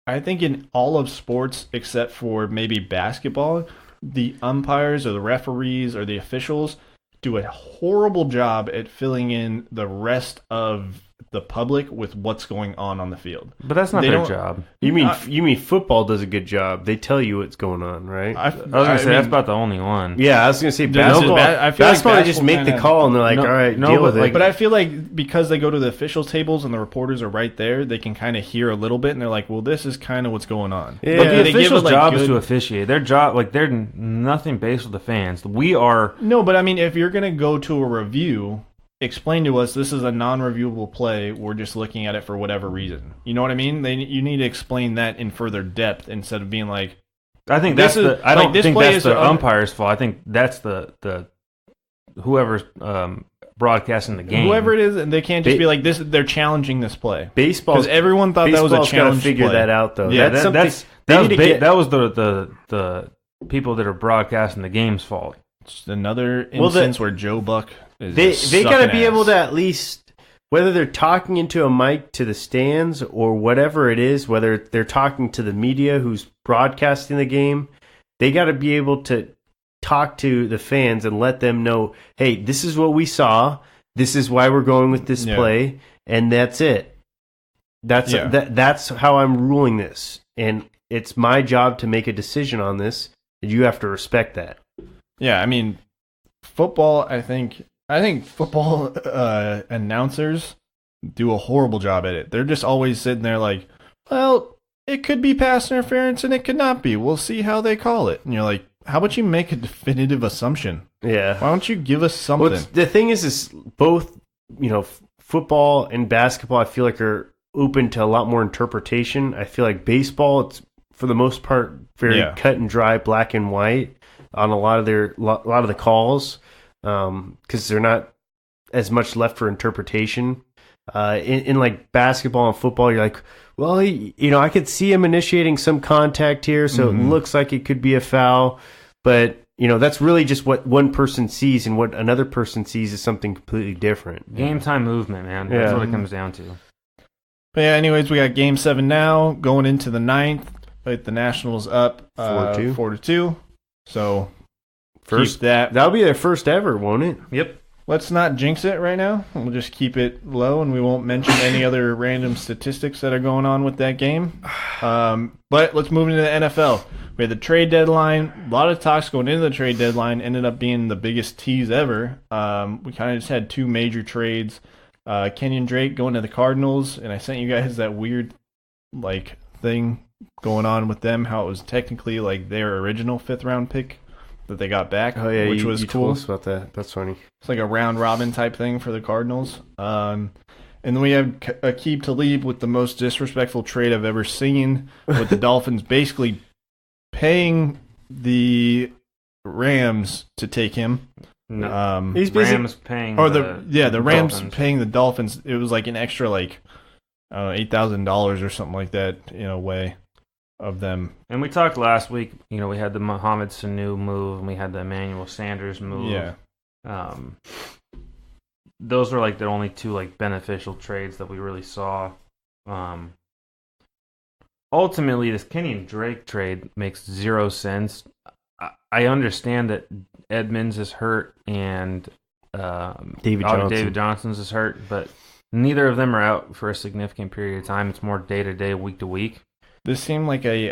I think in all of sports, except for maybe basketball, the umpires or the referees or the officials do a horrible job at filling in the rest of the public with what's going on the field. But that's not They their don't- job. you mean football does a good job? They tell you what's going on, right? I was gonna say that's about the only one. Yeah, I was gonna say Does- basketball. I feel like basketball, they just basketball make the kinda- call and they're like, No, "All right, no, deal but with it." like- But I feel like because they go to the officials tables and the reporters are right there, they can kind of hear a little bit, and they're like, "Well, this is kind of what's going on." Yeah. But the They give official's it, like, job is good- to officiate. Their job, like, they're nothing based with the fans. We are. No, but I mean, if you're gonna go to a review, explain to us this is a non-reviewable play. We're just looking at it for whatever reason. You know what I mean? You need to explain that in further depth instead of being like, I think This that's is- the. I like, don't this think play that's is the un- umpire's fault. I think that's the whoever's broadcasting the game. whoever it is, and they can't just Ba- be like this. They're challenging this play baseball, because everyone thought that was a baseball's gotta challenge figure play. that out though. Yeah, that's that, something that's they that was, need to get. that was the people that are broadcasting the game's fault. It's another Well, instance where Joe Buck is They just got to sucking be able ass. to at least, whether they're talking into a mic to the stands or whatever it is, whether they're talking to the media who's broadcasting the game, they got to be able to talk to the fans and let them know, hey, this is what we saw. This is why we're going with this Yeah. play, and that's it. That's Yeah. that's how I'm ruling this, and it's my job to make a decision on this. And you have to respect that. Yeah, I mean, football. I think football announcers do a horrible job at it. They're just always sitting there like, well, it could be pass interference and it could not be. We'll see how they call it. And you're like, how about you make a definitive assumption? Yeah. Why don't you give us something? Well, the thing is both, football and basketball, I feel like are open to a lot more interpretation. I feel like baseball, it's for the most part very Yeah. cut and dry, black and white on a lot of the calls, because they're not as much left for interpretation. In like basketball and football, you're like, well, I could see him initiating some contact here, so it looks like it could be a foul. But, that's really just what one person sees, and what another person sees is something completely different. Game time movement, man. That's what it comes down to. But yeah, anyways, we got Game 7 now, going into the 9th. With the Nationals up 4-2. So, first keep that. That'll be their first ever, won't it? Yep. Let's not jinx it right now. We'll just keep it low, and we won't mention any other random statistics that are going on with that game. But let's move into the NFL. We had the trade deadline. A lot of talks going into the trade deadline. Ended up being the biggest tease ever. We kind of just had two major trades. Kenyon Drake going to the Cardinals, and I sent you guys that weird thing going on with them, how it was technically like their original 5th-round pick that they got back, which was cool. Told us about that. That's funny. It's like a round robin type thing for the Cardinals. And then we have Aqib Talib with the most disrespectful trade I've ever seen, with the Dolphins basically paying the Rams to take him. No, he's Rams paying, the Rams Dolphins. paying the Dolphins. It was like an extra $8,000 or something like that in a way of them. And we talked last week. We had the Mohamed Sanu move, and we had the Emmanuel Sanders move. Yeah. Those were like the only two beneficial trades that we really saw. Ultimately, this Kenyon Drake trade makes zero sense. I understand that Edmonds is hurt and David Johnson's is hurt, but neither of them are out for a significant period of time. It's more day to day, week to week. This seemed like a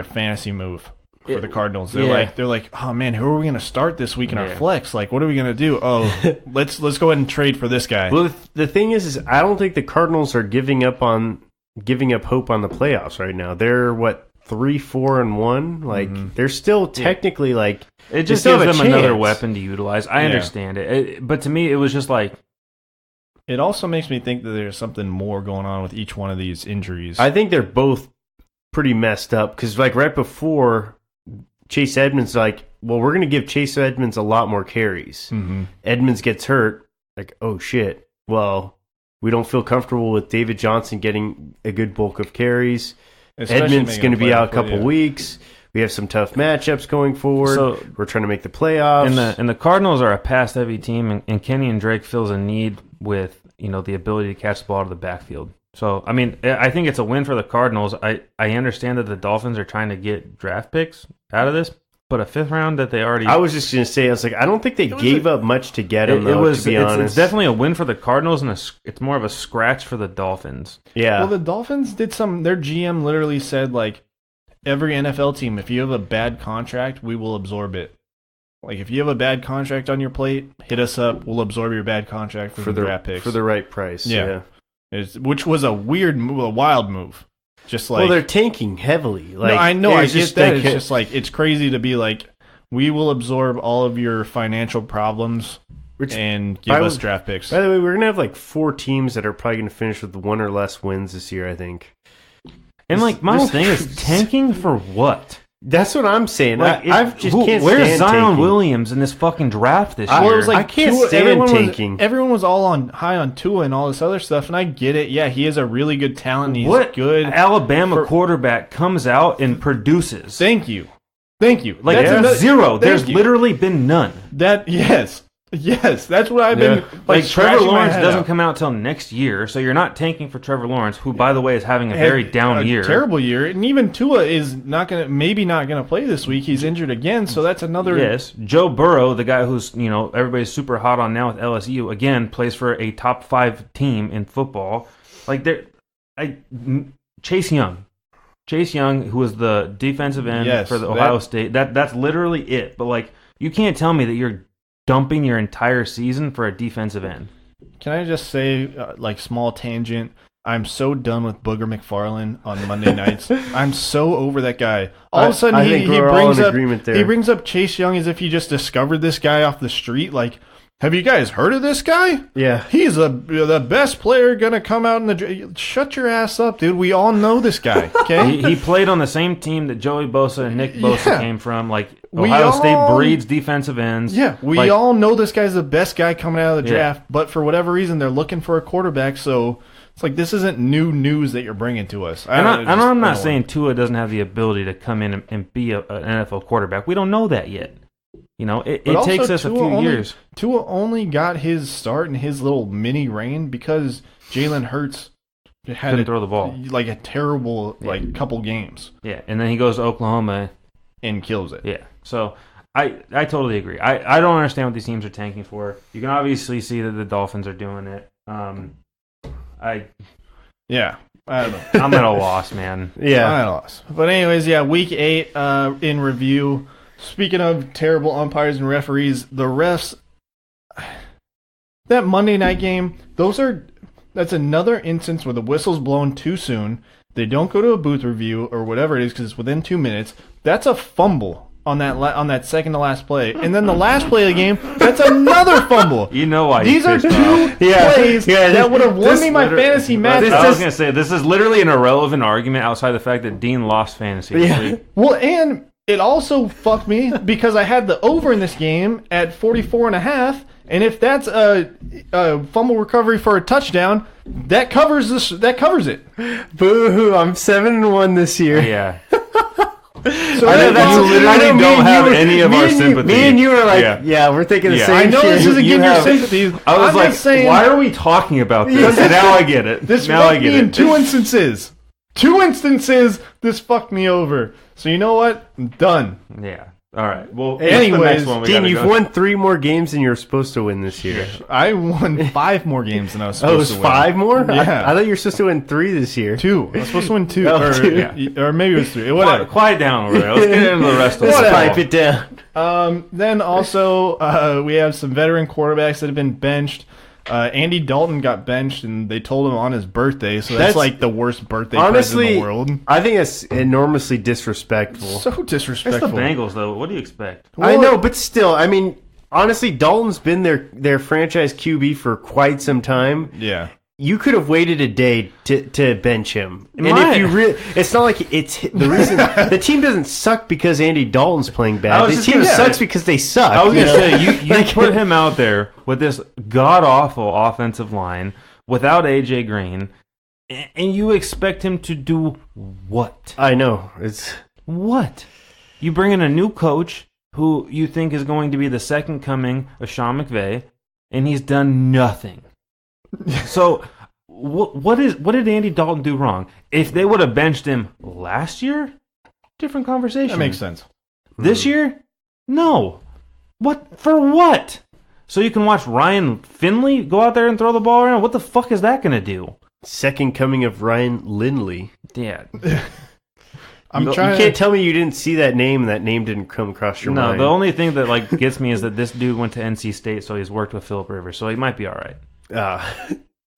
fantasy move for the Cardinals. They're like, oh man, who are we going to start this week in our flex? What are we going to do? Oh, let's go ahead and trade for this guy. Well, the thing is I don't think the Cardinals are giving up hope on the playoffs right now. They're 3-4-1. They're still technically it just gives them another weapon to utilize. I understand it, but to me, it was just like. It also makes me think that there's something more going on with each one of these injuries. I think they're both pretty messed up because right before Chase Edmonds, we're going to give Chase Edmonds a lot more carries. Mm-hmm. Edmonds gets hurt, oh shit. Well, we don't feel comfortable with David Johnson getting a good bulk of carries. Edmonds is going to be out a couple weeks. We have some tough matchups going forward. So we're trying to make the playoffs. And the Cardinals are a pass-heavy team, and Kenyon Drake fills a need with the ability to catch the ball out of the backfield. So, I mean, I think it's a win for the Cardinals. I understand that the Dolphins are trying to get draft picks out of this, but a 5th round that they already... I was just going to say, I don't think they gave up much to get him, to be honest. It's definitely a win for the Cardinals, and it's more of a scratch for the Dolphins. Yeah. Well, the Dolphins did their GM literally said, every NFL team, if you have a bad contract, we will absorb it. If you have a bad contract on your plate, hit us up. We'll absorb your bad contract for the draft picks. For the right price. Yeah. Which was a weird move, a wild move. Well, they're tanking heavily. No, I know, I get that. It's just it's crazy to be we will absorb all of your financial problems and give us draft picks. By the way, we're going to have 4 teams that are probably going to finish with 1 or less wins this year, I think. And my whole thing is tanking for what? That's what I'm saying. I just can't where's stand Zion tanking. Williams in this fucking draft this year? Well, it was I can't stand tanking. Everyone was all high on Tua and all this other stuff, and I get it. Yeah, he has a really good talent. He's good. Alabama quarterback comes out and produces? Thank you. Zero. There's literally been none. Yes, that's what I've been Trevor Lawrence doesn't come out till next year, so you're not tanking for Trevor Lawrence, who, by the way, is having a very down year, terrible year, and even Tua is not gonna play this week. He's injured again, so that's another. Yes, Joe Burrow, the guy who's everybody's super hot on now with LSU, again plays for a top 5 team in football. Chase Young, who was the defensive end for the Ohio State. That's literally it. But you can't tell me that you're dumping your entire season for a defensive end. Can I just say, small tangent, I'm so done with Booger McFarland on Monday nights. I'm so over that guy. All of a sudden, he brings up Chase Young as if he just discovered this guy off the street. Have you guys heard of this guy? Yeah. He's the best player going to come out in the... Shut your ass up, dude. We all know this guy, okay? he played on the same team that Joey Bosa and Nick Bosa came from. Ohio State breeds defensive ends. Yeah, we all know this guy's the best guy coming out of the draft, but for whatever reason, they're looking for a quarterback, so it's like this isn't new news that you're bringing to us. I'm not saying Tua doesn't have the ability to come in and be an NFL quarterback. We don't know that yet. You know, it takes us a few years. Tua only got his start in his little mini reign because Jalen Hurts couldn't throw the ball. Like a terrible couple games. Yeah, and then he goes to Oklahoma and kills it. Yeah, so I totally agree. I don't understand what these teams are tanking for. You can obviously see that the Dolphins are doing it. I'm I don't know. at a loss, man. Yeah, I'm at a loss. But anyways, week 8 in review. Speaking of terrible umpires and referees, the refs, that Monday night game, that's another instance where the whistle's blown too soon. They don't go to a booth review or whatever it is because it's within 2 minutes. That's a fumble on that second to last play. And then the last play of the game, that's another fumble. You know why these are 2 plays that would have won me my fantasy match. I was going to say, this is literally an irrelevant argument outside the fact that Dean lost fantasy. Yeah. Well, and it also fucked me because I had the over in this game at 44.5, and if that's a fumble recovery for a touchdown, that covers it. Boo-hoo, I'm 7-1 this year. Yeah. So I know that you literally don't have any of our sympathy. Me and you are like, we're thinking the same I know shit. this doesn't give your sympathy. I was like, why are we talking about this? Now I get it. This now I get it. In 2 instances. 2 instances, this fucked me over. So you know what? I'm done. Yeah. All right. Well, anyways, Dean, you've won 3 more games than you were supposed to win this year. I won 5 more games than I was supposed to win. 5 more? Yeah. I thought you were supposed to win 3 this year. 2. I was supposed to win 2. Or maybe it was 3. Whatever. Quiet down over there. Let's get into the rest of Let's it. pipe it down. Then also, we have some veteran quarterbacks that have been benched. Andy Dalton got benched, and they told him on his birthday, so that's like the worst birthday present in the world. I think that's enormously disrespectful. So disrespectful. It's the Bengals, though. What do you expect? I know, but still, I mean, honestly, Dalton's been their franchise QB for quite some time. Yeah. You could have waited a day to bench him, and if you it's not like it's the reason the team doesn't suck because Andy Dalton's playing bad. The team sucks because they suck. I was going to say you put him out there with this god awful offensive line without AJ Green, and you expect him to do what? I know it's what you bring in a new coach who you think is going to be the second coming of Sean McVay, and he's done nothing. So, what did Andy Dalton do wrong? If they would have benched him last year, different conversation. That makes sense. This year, no. What for? What? So you can watch Ryan Finley go out there and throw the ball around. What the fuck is that going to do? Second coming of Ryan Lindley. Yeah. You can't tell me you didn't see that name and that name didn't come across your mind. No, the only thing that gets me is that this dude went to NC State, so he's worked with Phillip Rivers, so he might be all right.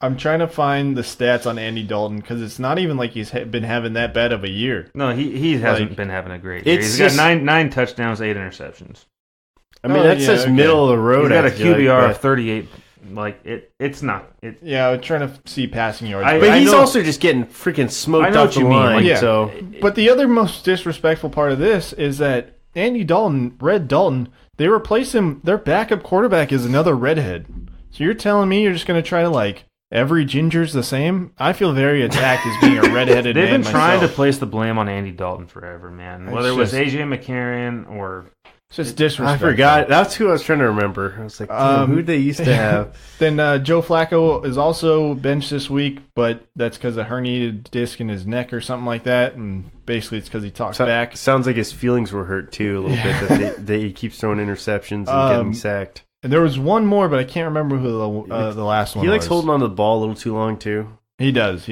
I'm trying to find the stats on Andy Dalton because it's not even like he's been having that bad of a year. No, he hasn't been having a great year. He's got nine touchdowns, 8 interceptions. I mean, that says middle of the road. He's got a QBR of 38. It's not. Yeah, I'm trying to see passing yards. But he's also just getting freaking smoked off the line. So. But the other most disrespectful part of this is that Andy Dalton, Red Dalton, they replace him. Their backup quarterback is another redhead. So you're telling me you're just going to try to every ginger's the same? I feel very attacked as being a redheaded man. They've been trying myself. to place the blame on Andy Dalton forever, man. Whether it was AJ McCarron or it's just disrespectful. I forgot. That's who I was trying to remember. I was like, who did they used to have? Then Joe Flacco is also benched this week, but that's because of herniated disc in his neck or something like that, and basically it's because he talks back. Sounds like his feelings were hurt too a little bit. That he keeps throwing interceptions and getting sacked. And there was one more, but I can't remember who the last one was. He likes holding on to the ball a little too long, too. He does.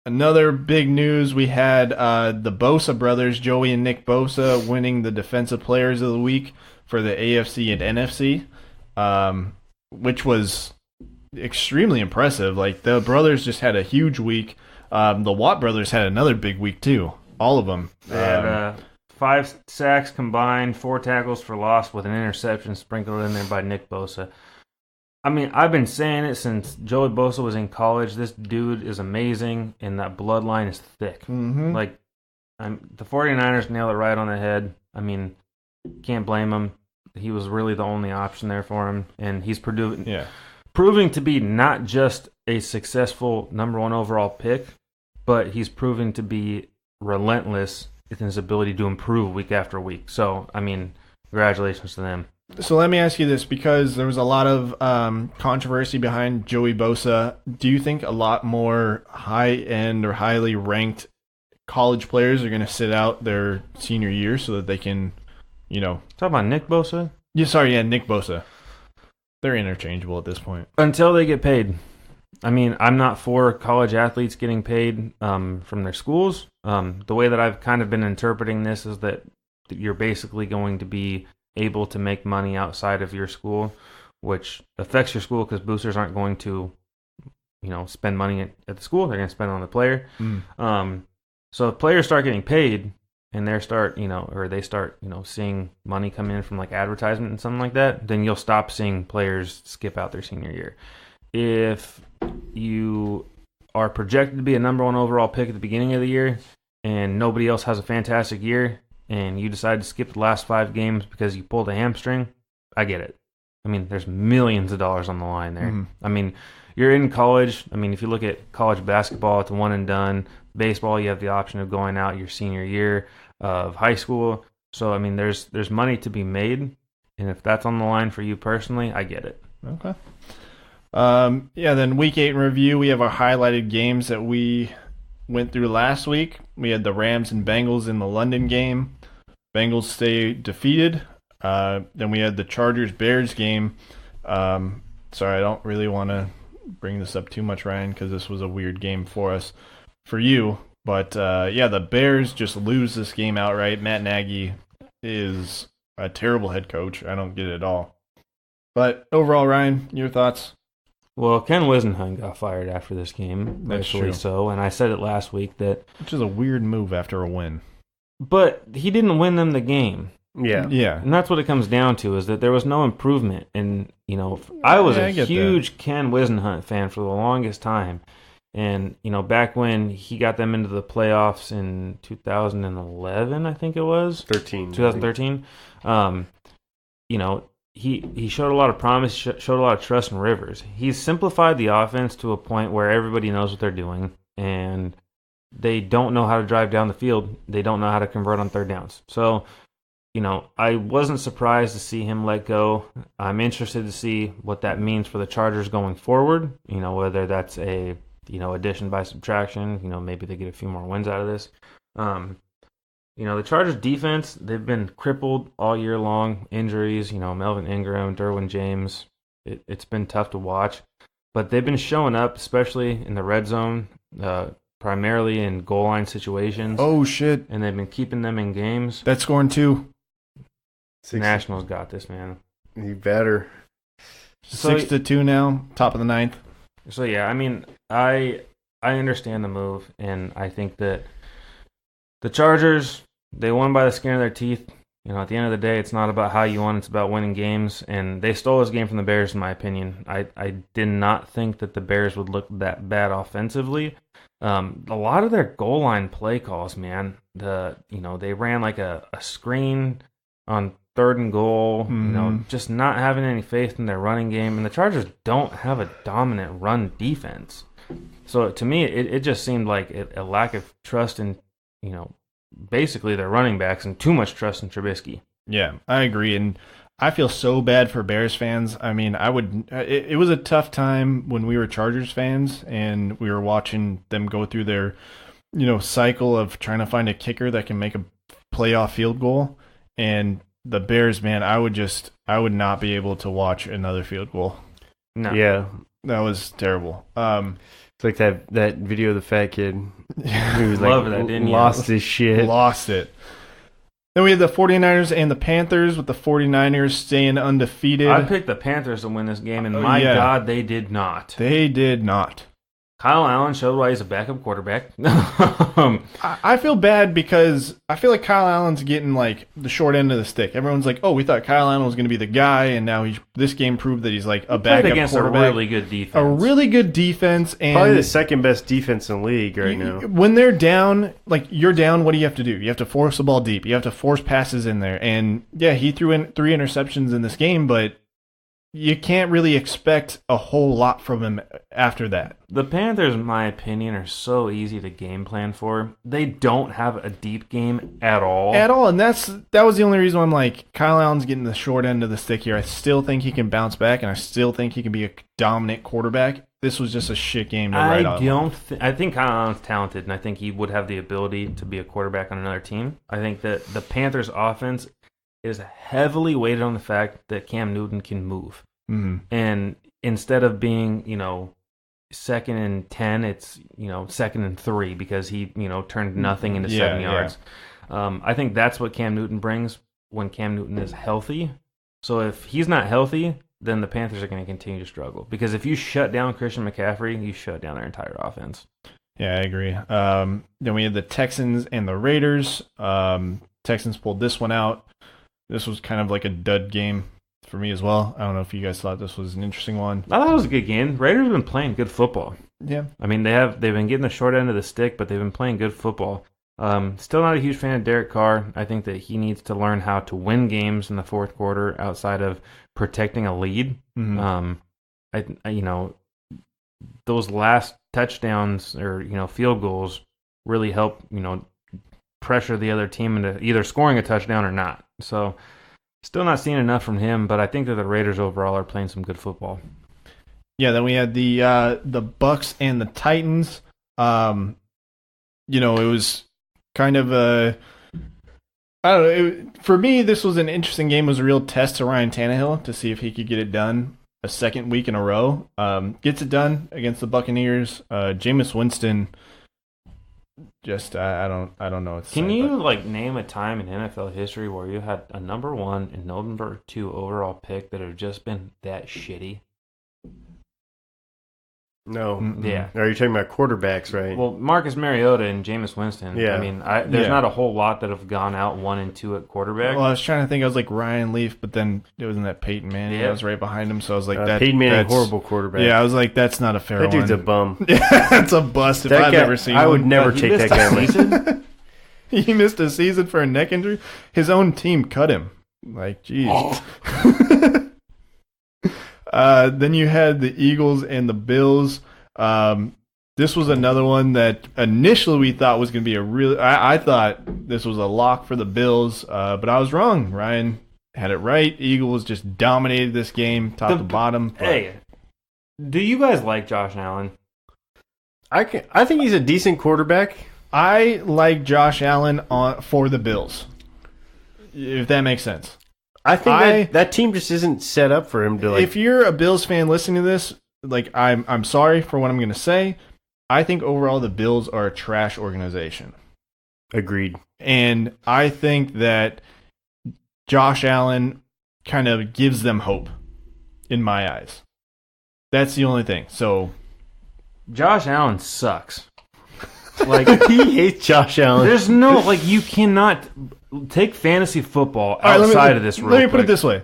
Another big news, we had the Bosa brothers, Joey and Nick Bosa, winning the Defensive Players of the Week for the AFC and NFC, which was extremely impressive. The brothers just had a huge week. The Watt brothers had another big week, too. All of them. They had 5 sacks combined, 4 tackles for loss with an interception sprinkled in there by Nick Bosa. I mean, I've been saying it since Joey Bosa was in college. This dude is amazing, and that bloodline is thick. Mm-hmm. The 49ers nailed it right on the head. I mean, can't blame him. He was really the only option there for him, and he's proving to be not just a successful number 1 overall pick, but he's proving to be relentless in his ability to improve week after week. So, I mean, congratulations to them. So let me ask you this, because there was a lot of controversy behind Joey Bosa. Do you think a lot more high-end or highly ranked college players are going to sit out their senior year so that they can, Talk about Nick Bosa? Nick Bosa. They're interchangeable at this point. Until they get paid. I mean, I'm not for college athletes getting paid from their schools. The way that I've kind of been interpreting this is that you're basically going to be able to make money outside of your school, which affects your school because boosters aren't going to, spend money at the school. They're going to spend it on the player. So if players start getting paid and they start seeing money come in from like advertisement and something like that, then you'll stop seeing players skip out their senior year. If you are projected to be a number 1 overall pick at the beginning of the year and nobody else has a fantastic year and you decide to skip the last 5 games because you pulled a hamstring, I get it. I mean, there's millions of dollars on the line there. Mm-hmm. I mean, you're in college. I mean, if you look at college basketball, it's a one and done. Baseball, you have the option of going out your senior year of high school. So, I mean, there's money to be made. And if that's on the line for you personally, I get it. Okay. Then week 8 in review, we have our highlighted games that we went through last week. We had the Rams and Bengals in the London game. Bengals stay defeated. Then we had the Chargers-Bears game. Sorry, I don't really want to bring this up too much, Ryan, because this was a weird game for you. But, the Bears just lose this game outright. Matt Nagy is a terrible head coach. I don't get it at all. But overall, Ryan, your thoughts? Well, Ken Wisenhunt got fired after this game, rightfully so, and I said it last week which is a weird move after a win. But he didn't win them the game. Yeah. And that's what it comes down to, is that there was no improvement. And, I was a huge Ken Wisenhunt fan for the longest time. And, back when he got them into the playoffs in 2011, I think it was. 2013. He showed a lot of promise, showed a lot of trust in Rivers. He's simplified the offense to a point where everybody knows what they're doing, and they don't know how to drive down the field. They don't know how to convert on third downs. So, I wasn't surprised to see him let go. I'm interested to see what that means for the Chargers going forward, whether that's a, addition by subtraction, maybe they get a few more wins out of this. The Chargers defense, they've been crippled all year long. Injuries, Melvin Ingram, Derwin James. It's been tough to watch. But they've been showing up, especially in the red zone, primarily in goal line situations. Oh, shit. And they've been keeping them in games. That's scoring 2. Nationals got this, man. You better. 6-2 now, top of the 9th. So, yeah, I mean, I understand the move, and I think that the Chargers, they won by the skin of their teeth. At the end of the day, it's not about how you won, it's about winning games. And they stole this game from the Bears, in my opinion. I did not think that the Bears would look that bad offensively. A lot of their goal line play calls, man, they ran like a screen on 3rd and goal, just not having any faith in their running game. And the Chargers don't have a dominant run defense. So to me, it just seemed like a lack of trust in, basically their running backs and too much trust in Trubisky. Yeah, I agree. And I feel so bad for Bears fans. I mean, it was a tough time when we were Chargers fans and we were watching them go through their, cycle of trying to find a kicker that can make a playoff field goal. And the Bears, man, I would not be able to watch another field goal. No. Yeah. That was terrible. It's like that video of the fat kid who was Love that, didn't you? Lost his shit. Lost it. Then we had the 49ers and the Panthers, with the 49ers staying undefeated. I picked the Panthers to win this game, and God, they did not. They did not. Kyle Allen showed why he's a backup quarterback. I feel bad because I feel like Kyle Allen's getting like the short end of the stick. Everyone's like, "Oh, we thought Kyle Allen was going to be the guy," and now this game proved that he's like a backup against quarterback. a really good defense. A really good defense, and Probably the second best defense in the league right now. when they're down, like you're down, what do you have to do? You have to force the ball deep. You have to force passes in there. And yeah, he threw in 3 interceptions in this game, but you can't really expect a whole lot from him after that. The Panthers, in my opinion, are so easy to game plan for. They don't have a deep game at all. At all, and that was the only reason why I'm like, Kyle Allen's getting the short end of the stick here. I still think he can bounce back, and I still think he can be a dominant quarterback. This was just a shit game to write off. I think Kyle Allen's talented, and I think he would have the ability to be a quarterback on another team. I think that the Panthers' offense is heavily weighted on the fact that Cam Newton can move. Mm-hmm. And instead of being, 2nd and 10, it's, 2nd and 3 because he, turned nothing into 7 yards. I think that's what Cam Newton brings when Cam Newton is healthy. So if he's not healthy, then the Panthers are going to continue to struggle. Because if you shut down Christian McCaffrey, you shut down their entire offense. Yeah, I agree. Then we had the Texans and the Raiders. Texans pulled this one out. This was kind of like a dud game for me as well. I don't know if you guys thought this was an interesting one. I thought it was a good game. Raiders have been playing good football. Yeah. I mean, they've been getting the short end of the stick, but they've been playing good football. Still not a huge fan of Derek Carr. I think that he needs to learn how to win games in the fourth quarter outside of protecting a lead. Mm-hmm. Those last touchdowns or field goals really help pressure the other team into either scoring a touchdown or not. So still not seeing enough from him, but I think that the Raiders overall are playing some good football. Yeah, then we had the Bucks and the Titans. It was kind of a, I don't know. For me, this was an interesting game. It was a real test to Ryan Tannehill to see if he could get it done a second week in a row. Gets it done against the Buccaneers. Jameis Winston. Just I don't know. Can you name a time in NFL history where you had a number 1 and number 2 overall pick that have just been that shitty? No. Mm-mm. Yeah. Are you talking about quarterbacks, right? Well, Marcus Mariota and Jameis Winston. Yeah. I mean, there's not a whole lot that have gone out 1 and 2 at quarterback. Well, I was trying to think. I was like Ryan Leaf, but then it wasn't that Peyton Manning. Yeah. I was right behind him, so I was like, Peyton Manning, that's horrible quarterback. Yeah, I was like, that's not a fair that one. dude's a bum. Yeah, that's a bust if That I've guy- ever seen I would one. never He take that missed guy. a on my- season? He missed a season for a neck injury. His own team cut him. Like, geez. Then you had the Eagles and the Bills. This was another one that initially we thought was going to be a really. I thought this was a lock for the Bills, but I was wrong. Ryan had it right. Eagles just dominated this game, top to bottom. But Hey, do you guys like Josh Allen? I think he's a decent quarterback. I like Josh Allen for the Bills, if that makes sense. I think that team just isn't set up for him to If you're a Bills fan listening to this, I'm sorry for what I'm going to say. I think overall the Bills are a trash organization. Agreed. And I think that Josh Allen kind of gives them hope in my eyes. That's the only thing. So Josh Allen sucks. He hates Josh Allen. There's no you cannot take fantasy football all right, outside of this. Let me put it this way.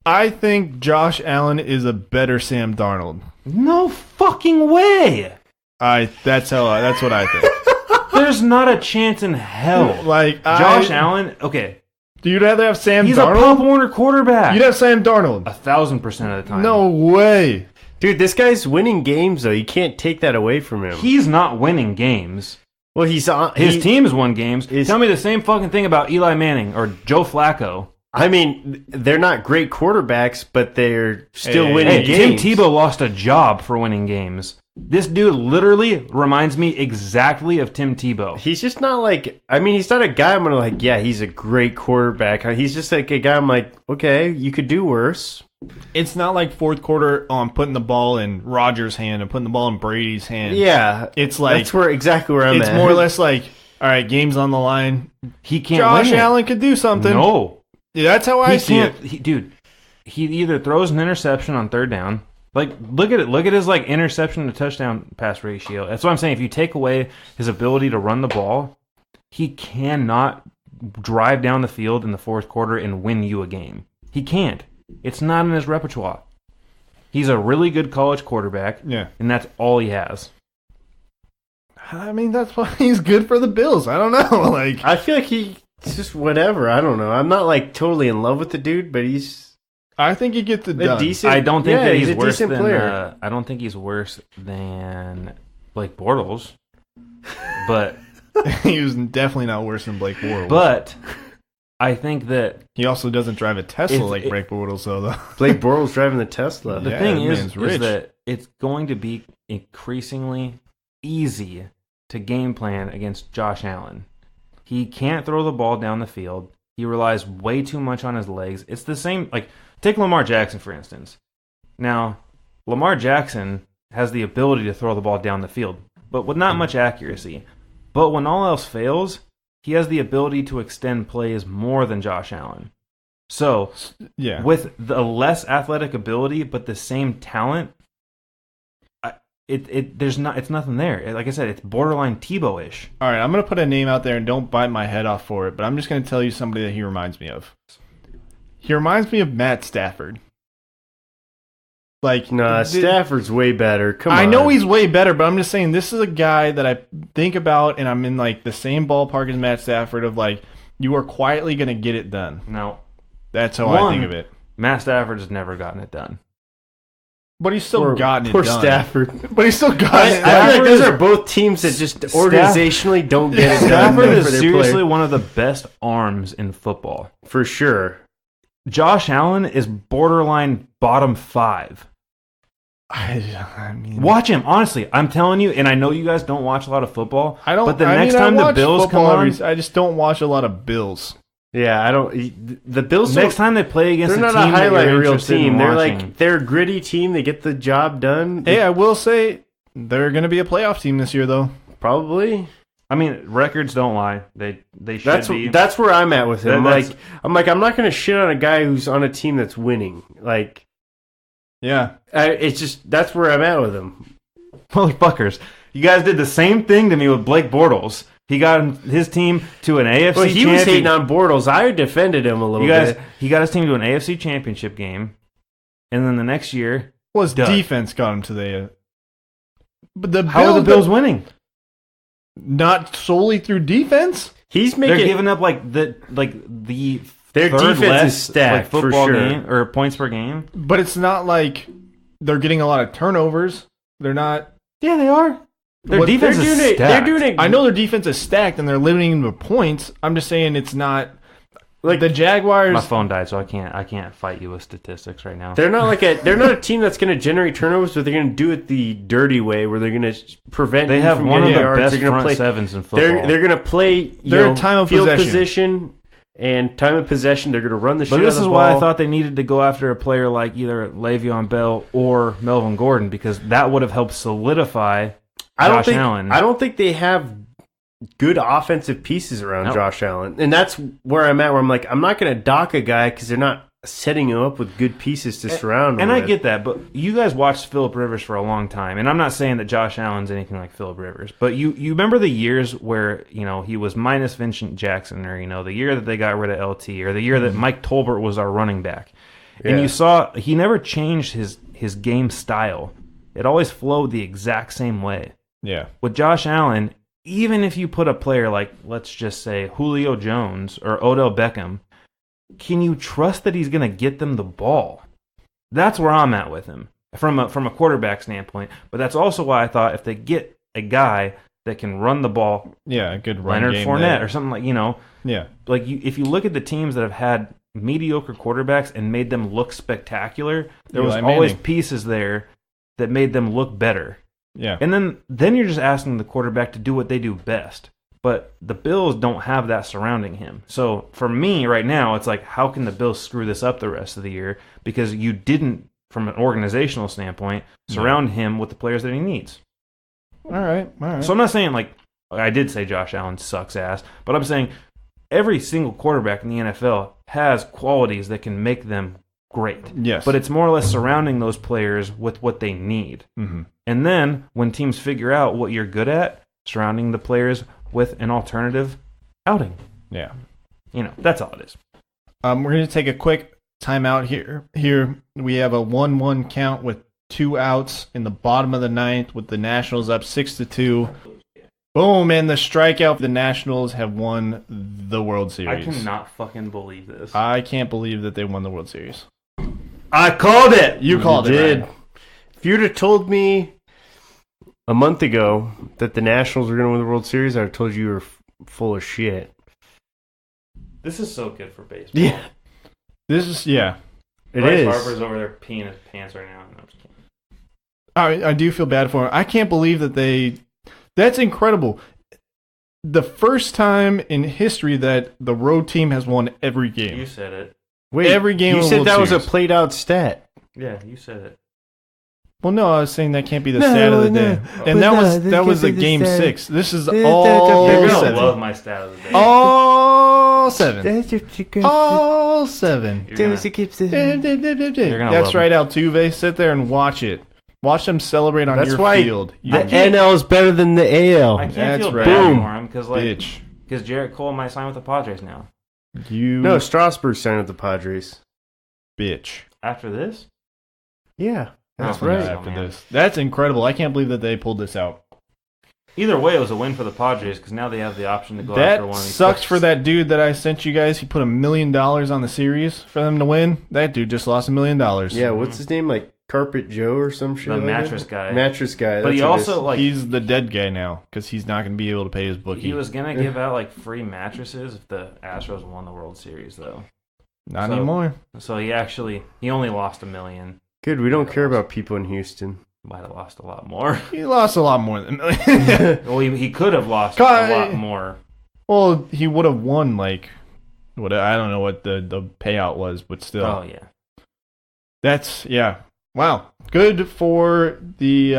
I think Josh Allen is a better Sam Darnold. No fucking way. That's what I think. There's not a chance in hell. Josh Allen, okay. Do you rather have Sam He's Darnold? a Pop Warner quarterback. You'd have Sam Darnold. 1,000% of the time. No way. Dude, this guy's winning games, though. You can't take that away from him. He's not winning games. Well, he's on. His team's won games. Tell me the same fucking thing about Eli Manning or Joe Flacco. I mean, they're not great quarterbacks, but they're still winning Tim games. Tebow lost a job for winning games. This dude literally reminds me exactly of Tim Tebow. He's just not he's not a guy I'm going to yeah, he's a great quarterback. He's just like a guy I'm like, okay, you could do worse. It's not like fourth quarter, I'm putting the ball in Rodgers' hand and putting the ball in Brady's hand. Yeah. It's like, that's exactly where I'm at. It's more or less like, all right, game's on the line. He can't Josh win it. Allen could do something. No. Yeah, that's how I see it. He either throws an interception on third down, Like, look at it. Look at his like interception to touchdown pass ratio. That's what I'm saying. If you take away his ability to run the ball, he cannot drive down the field in the fourth quarter and win you a game. He can't. It's not in his repertoire. He's a really good college quarterback, and that's all he has. I mean, that's why he's good for the Bills. I don't know. Like, I feel like he's just whatever. I don't know. I'm not like totally in love with the dude, but I think he gets it done. decent. I don't think that he's he's a worse decent than. player. I don't think he's worse than Blake Bortles, but He was definitely not worse than Blake Bortles. but I think that he also doesn't drive a Tesla If like it- Blake Bortles, though. Blake Bortles driving the Tesla. the Yeah, thing that is man's rich. that it's going to be increasingly easy to game plan against Josh Allen. He can't throw the ball down the field. He relies way too much on his legs. It's the same, like, take Lamar Jackson, for instance. Now, Lamar Jackson has the ability to throw the ball down the field, but with not much accuracy. But when all else fails, he has the ability to extend plays more than Josh Allen. So, Yeah. with the less athletic ability but the same talent, it's nothing there. Like I said, it's borderline Tebow-ish. All right, I'm going to put a name out there and don't bite my head off for it, but I'm just going to tell you somebody that he reminds me of. He reminds me of Matt Stafford. Like, Nah, Stafford's way better. Come on. I know he's way better, but I'm just saying this is a guy that I think about and I'm in like the same ballpark as Matt Stafford of like, you are quietly going to get it done. No, That's how I think of it. Matt Stafford has never gotten it done. But he's still gotten it Poor done. Stafford. But he's still gotten I it feel like done. those are both teams that just organizationally don't get it done Stafford for is their seriously player. one of the best arms in football. For sure. Josh Allen is borderline bottom 5. I mean, Watch him, honestly. I'm telling you, and I know you guys don't watch a lot of football. I don't. But the I next mean, time I the watch Bills come football on, I just don't watch a lot of Bills. Yeah, I don't. The Bills. next time they play against they're a not team a that highlight you're reel interested team. in They're watching, like they're a gritty team. They get the job done. Hey, I will say they're going to be a playoff team this year, though. Probably. I mean, records don't lie. They should be. That's where I'm at with him. That's- I'm not going to shit on a guy who's on a team that's winning. Like, Yeah. it's just that's where I'm at with him. Motherfuckers, you guys did the same thing to me with Blake Bortles. He got his team to an AFC Well, he was championship. hating on Bortles. I defended him a little bit. He got his team to an AFC championship game, and then the next year, Well, his Done. defense got him to the. But the how are the Bills winning? not solely through defense. He's They're making giving up the their third defense less, is stacked for football sure. game or points per game. But it's not like they're getting a lot of turnovers. They're not. Yeah, they are. Their What- defense They're is doing it. They're stacked. doing it. I know their defense is stacked and they're limiting them to points. I'm just saying it's not Like the Jaguars. My phone died, so I can't fight you with statistics right now. They're not they're not a team that's going to generate turnovers, but they're going to do it the dirty way, where they're going to prevent. They you have from one of getting the yards. best They're gonna front play, sevens in football. They're going to play. Their time of field possession. position and time of possession. They're going to run the shit. But out this of is the why I ball. thought they needed to go after a player like either Le'Veon Bell or Melvin Gordon, because that would have helped solidify Josh Allen. I don't think they have good offensive pieces around Nope. Josh Allen, and that's where I'm at. Where I'm like, I'm not going to dock a guy because they're not setting him up with good pieces to surround him. And I with. get that, but you guys watched Phillip Rivers for a long time, and I'm not saying that Josh Allen's anything like Phillip Rivers, but you remember the years where he was minus Vincent Jackson, or the year that they got rid of LT, or the year that Mike Tolbert was our running back, and Yeah. you saw he never changed his game style. It always flowed the exact same way. Yeah. With Josh Allen, even if you put a player like, let's just say, Julio Jones or Odell Beckham, can you trust that he's going to get them the ball? That's where I'm at with him from a quarterback standpoint. But that's also why I thought if they get a guy that can run the ball, Yeah. A good run Leonard game Fournette there. or something like, Yeah. if you look at the teams that have had mediocre quarterbacks and made them look spectacular, there was Eli always Manning. pieces there that made them look better. Yeah. And then you're just asking the quarterback to do what they do best. But the Bills don't have that surrounding him. So for me right now, it's like, how can the Bills screw this up the rest of the year? Because you didn't, from an organizational standpoint, surround him with the players that he needs. All right. So I'm not saying, I did say Josh Allen sucks ass, but I'm saying every single quarterback in the NFL has qualities that can make them great. Yes. But it's more or less surrounding those players with what they need. Mm-hmm. And then when teams figure out what you're good at, surrounding the players with an alternative outing. Yeah. That's all it is. We're going to take a quick timeout here. Here we have a 1-1 count with 2 outs in the bottom of the ninth with the Nationals up 6-2. Boom, and the strikeout. The Nationals have won the World Series. I cannot fucking believe this. I can't believe that they won the World Series. I called it! You called it, did. Ryan. If you'd have told me a month ago that the Nationals were going to win the World Series, I would have told you were full of shit. This is so good for baseball. Yeah. This is, yeah. It Bryce is. Harper's over there peeing his pants right now. No, I'm just kidding. I do feel bad for him. I can't believe that that's incredible. The first time in history that the road team has won every game. You said it. Wait, every game you of the said World that was a Series. played out stat. Yeah, you said it. Well, no, I was saying that can't be the stat of the day. And that was a game 6. This is all You're going to 7. love my stat of the day. All 7. Oh, All 7. You're gonna- gonna That's love right, Altuve. Sit there and watch it. Watch them celebrate on That's your why field. the You NL is better than the AL. I can't That's feel right. bad Boom. for him bitch. because Jarrett Cole might sign with the Padres now. You No, Strasburg signed with the Padres. bitch. After this? Yeah, that's Oh, right. yeah. After man. this. That's incredible. I can't believe that they pulled this out. Either way, it was a win for the Padres because now they have the option to go after That one of these sucks players. for that dude that I sent you guys. He put $1 million on the series for them to win. That dude just lost $1 million. Yeah, what's his name? Like Carpet Joe or some shit. The like mattress that? guy. Mattress guy. But he that's what it is. also, like, He's the dead guy now because he's not going to be able to pay his bookie. he was going to give out, like, free mattresses if the Astros won the World Series, though. not so- anymore. So he only lost $1 million. Good. We don't care about people in Houston. Might have lost a lot more. He lost a lot more than $1 million. Well, he could have lost God. a lot more. Well, he would have won like what I don't know what the payout was, but still. Oh, yeah. That's wow. Good for the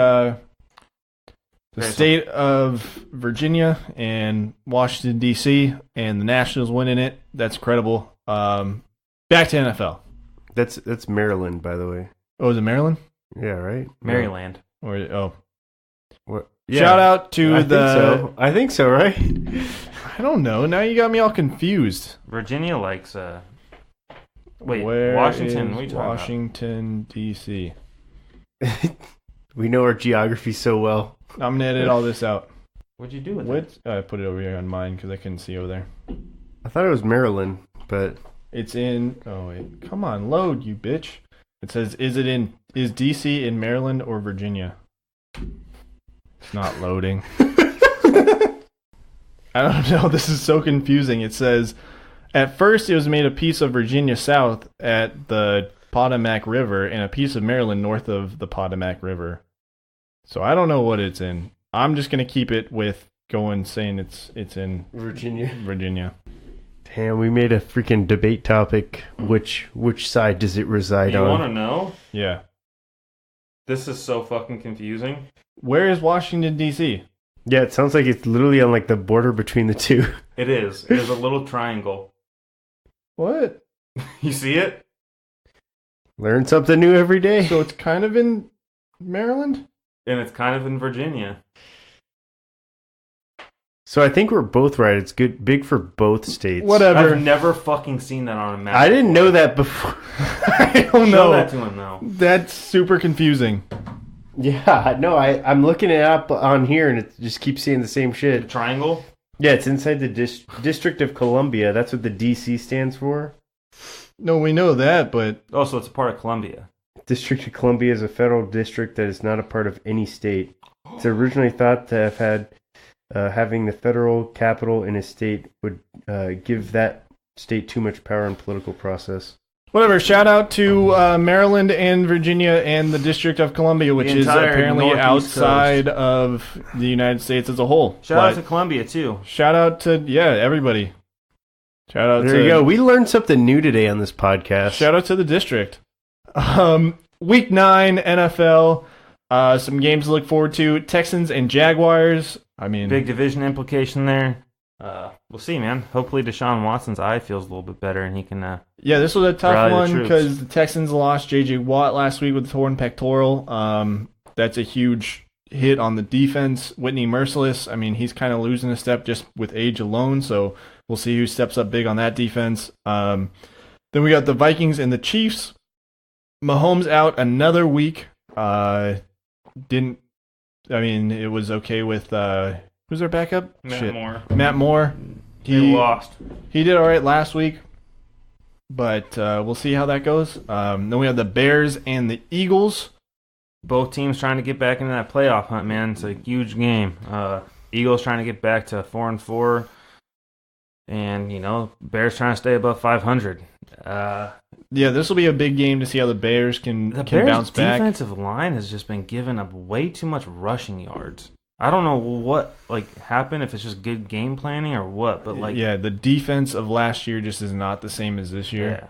Very state of Virginia and Washington D.C. and the Nationals winning it. That's incredible. Back to NFL. That's Maryland, by the way. Oh, is it Maryland? Yeah, right. Maryland. Or What? shout out to I the. think so. I think so, right? I don't know. Now you got me all confused. Virginia likes, wait, Where Washington? is What are you talking Washington D.C. We know our geography so well. I'm gonna edit all this out. about? What'd you do with What? I put it over here on mine because I couldn't see over there. I thought it was Maryland, but It's in. Oh wait, come on, load, you bitch. It says, is DC in Maryland or Virginia? It's not loading. I don't know. This is so confusing. It says, at first it was made a piece of Virginia south at the Potomac River and a piece of Maryland north of the Potomac River. So I don't know what it's in. I'm just gonna keep it with saying it's in Virginia. Virginia. Damn, we made a freaking debate topic. Which side does it reside You on? want to know? Yeah. This is so fucking confusing. Where is Washington D.C.? Yeah, it sounds like it's literally on like the border between the two. It is. It is a little triangle. What? You see it? Learn something new every day. So it's kind of in Maryland? And it's kind of in Virginia. So I think we're both right. It's big for both states. Whatever. I've never fucking seen that on a map. I didn't know before. that before. I don't Show know. that to him now. That's super confusing. Yeah, no, I'm looking it up on here and it just keeps saying the same The shit. triangle? Yeah, it's inside the District of Columbia. That's what the DC stands for. No, we know that, but Oh, so it's a part of Columbia. District of Columbia is a federal district that is not a part of any state. It's originally thought to have had having the federal capital in a state would give that state too much power in political process. whatever. Shout out to Maryland and Virginia and the District of Columbia, which The is entire apparently Northeast outside of the United States as a whole. Shout out But to Columbia, too. shout out to everybody. Shout out There to you go. We learned something new today on this podcast. Shout out to the district. Week 9 NFL. Some games to look forward to. Texans and Jaguars. I mean, Big division implication there. We'll see, man. Hopefully Deshaun Watson's eye feels a little bit better and he can. Yeah, this was a tough Rally the one troops. because the Texans lost J.J. Watt last week with a torn pectoral. That's a huge hit on the defense. Whitney Merciless, I mean, he's kind of losing a step just with age alone, so we'll see who steps up big on that defense. Then we got the Vikings and the Chiefs. Mahomes out another week. It was okay with who's their backup? Matt Moore. He lost. He did all right last week, but we'll see how that goes. Then we have the Bears and the Eagles. Both teams trying to get back into that playoff hunt, man. It's a huge game. Eagles trying to get back to 4-4, and Bears trying to stay above 500. Yeah, this will be a big game to see how the Bears can Bears' bounce back. defensive line has just been giving up way too much rushing yards. I don't know what happened, if it's just good game planning or what, but the defense of last year just is not the same as this year.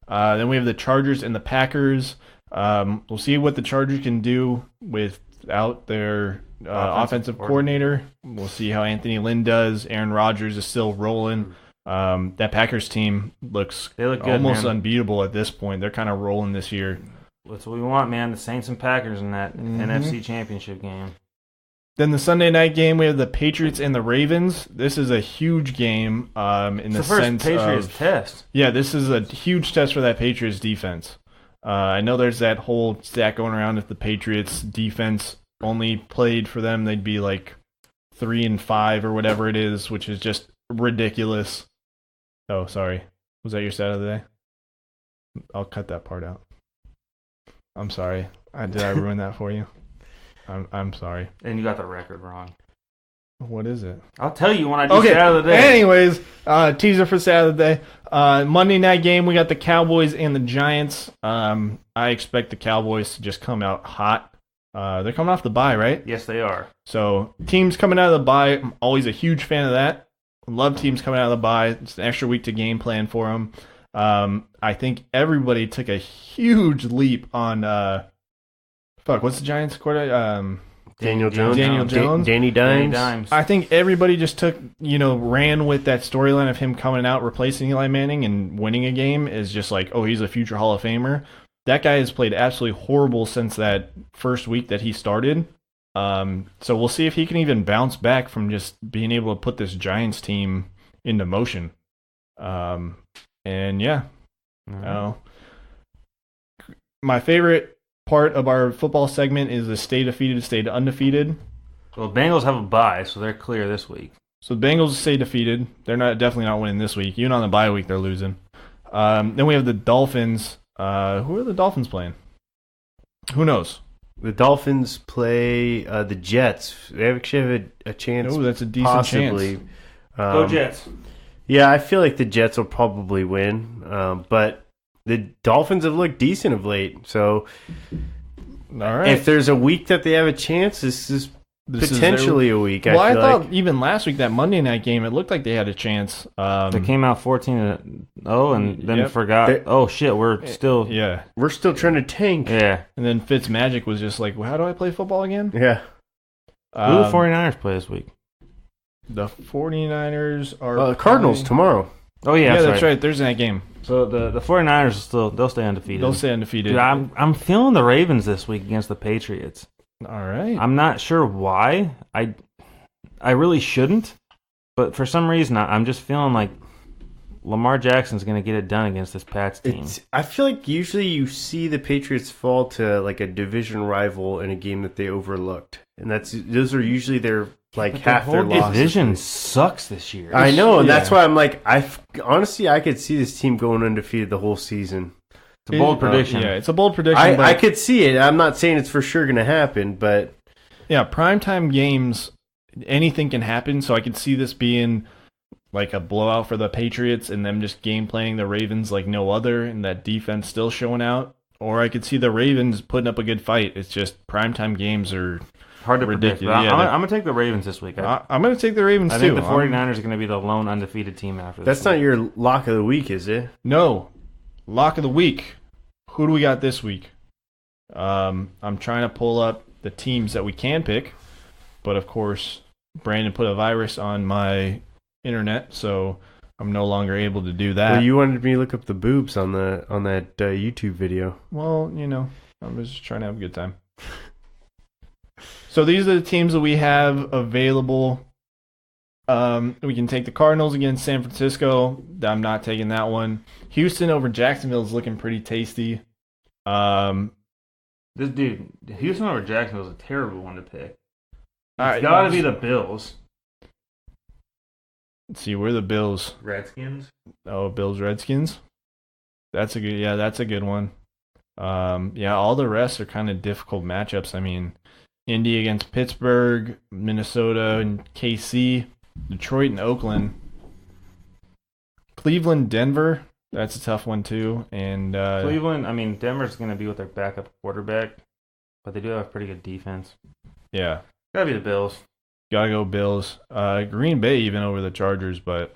Yeah. Then we have the Chargers and the Packers. We'll see what the Chargers can do without their offensive coordinator. We'll see how Anthony Lynn does. Aaron Rodgers is still rolling. That Packers team looks good, almost man. unbeatable at this point. They're kind of rolling this year. That's what we want, man. The Saints and Packers in that NFC Championship game. Then the Sunday night game, we have the Patriots and the Ravens. This is a huge game in the first sense Patriots of test. Yeah, this is a huge test for that Patriots defense. I know there's that whole stat going around. If the Patriots defense only played for them, they'd be like 3-5 or whatever it is, which is just ridiculous. Oh, sorry. Was that your stat of the day? I'll cut that part out. I'm sorry. Did I ruin that for you? I'm sorry. And you got the record wrong. What is it? I'll tell you when I do stat of the day. Anyways, teaser for Saturday. Monday night game, we got the Cowboys and the Giants. I expect the Cowboys to just come out hot. They're coming off the bye, right? Yes, they are. So teams coming out of the bye, I'm always a huge fan of that. Love teams coming out of the bye. It's an extra week to game plan for them. I think everybody took a huge leap on what's the Giants quarterback? Daniel Jones. Danny Dimes. I think everybody just ran with that storyline of him coming out, replacing Eli Manning and winning a game is just like, oh, he's a future Hall of Famer. That guy has played absolutely horrible since that first week that he started. So we'll see if he can even bounce back from just being able to put this Giants team into motion. My favorite part of our football segment is the stay defeated, stay undefeated. Well, the Bengals have a bye, so they're clear this week. So the Bengals stay defeated. They're definitely not winning this week. Even on the bye week, they're losing. Then we have the Dolphins. Who are the Dolphins playing? Who knows? The Dolphins play the Jets. They actually have a chance. Oh, that's a decent possibly. chance. Go Jets. Yeah, I feel like the Jets will probably win, but the Dolphins have looked decent of late. So, all right. If there's a week that they have a chance, this is potentially a week. Well, I feel thought like. even last week, that Monday night game, it looked like they had a chance. They came out 14-0 and then forgot. Oh shit, we're still we're still trying to tank. Yeah. And then Fitzmagic was just like, well, how do I play football again? Yeah. Who do the 49ers play this week? The 49ers are the Cardinals tomorrow. Oh yeah, that's right. Thursday night game. So the 49ers they'll stay undefeated. They'll stay undefeated. Dude, I'm feeling the Ravens this week against the Patriots. All right. I'm not sure why. I really shouldn't, but for some reason I'm just feeling like Lamar Jackson's going to get it done against this Pats team. I feel like usually you see the Patriots fall to like a division rival in a game that they overlooked, and those are usually their half their losses. Division sucks this year. I know, and that's why I'm like, honestly I could see this team going undefeated the whole season. It's a bold prediction. Yeah, it's a bold prediction. I could see it. I'm not saying it's for sure going to happen, but yeah, primetime games, anything can happen. So I could see this being like a blowout for the Patriots and them just game playing the Ravens like no other, and that defense still showing out. Or I could see the Ravens putting up a good fight. It's just primetime games are hard to predict. Yeah, I'm going to take the Ravens this week. I'm going to take the Ravens too. I think the 49ers are going to be the lone undefeated team after this. That's not your lock of the week, is it? No. Lock of the week. Who do we got this week? I'm trying to pull up the teams that we can pick, but of course, Brandon put a virus on my internet, so I'm no longer able to do that. Well, you wanted me to look up the boobs on that YouTube video. Well, I was just trying to have a good time. So these are the teams that we have available. We can take the Cardinals against San Francisco. I'm not taking that one. Houston over Jacksonville is looking pretty tasty. This dude, Houston over Jacksonville is a terrible one to pick. All right, It's got to be the Bills. Let's see, we're the Bills. Redskins. Oh, Bills Redskins. That's a good one. All the rest are kind of difficult matchups. I mean, Indy against Pittsburgh, Minnesota and KC, Detroit and Oakland, Cleveland, Denver. That's a tough one too. And Cleveland, I mean, Denver's going to be with their backup quarterback, but they do have a pretty good defense. yeah, Got to be the Bills. gotta go Bills. Green Bay even over the Chargers, but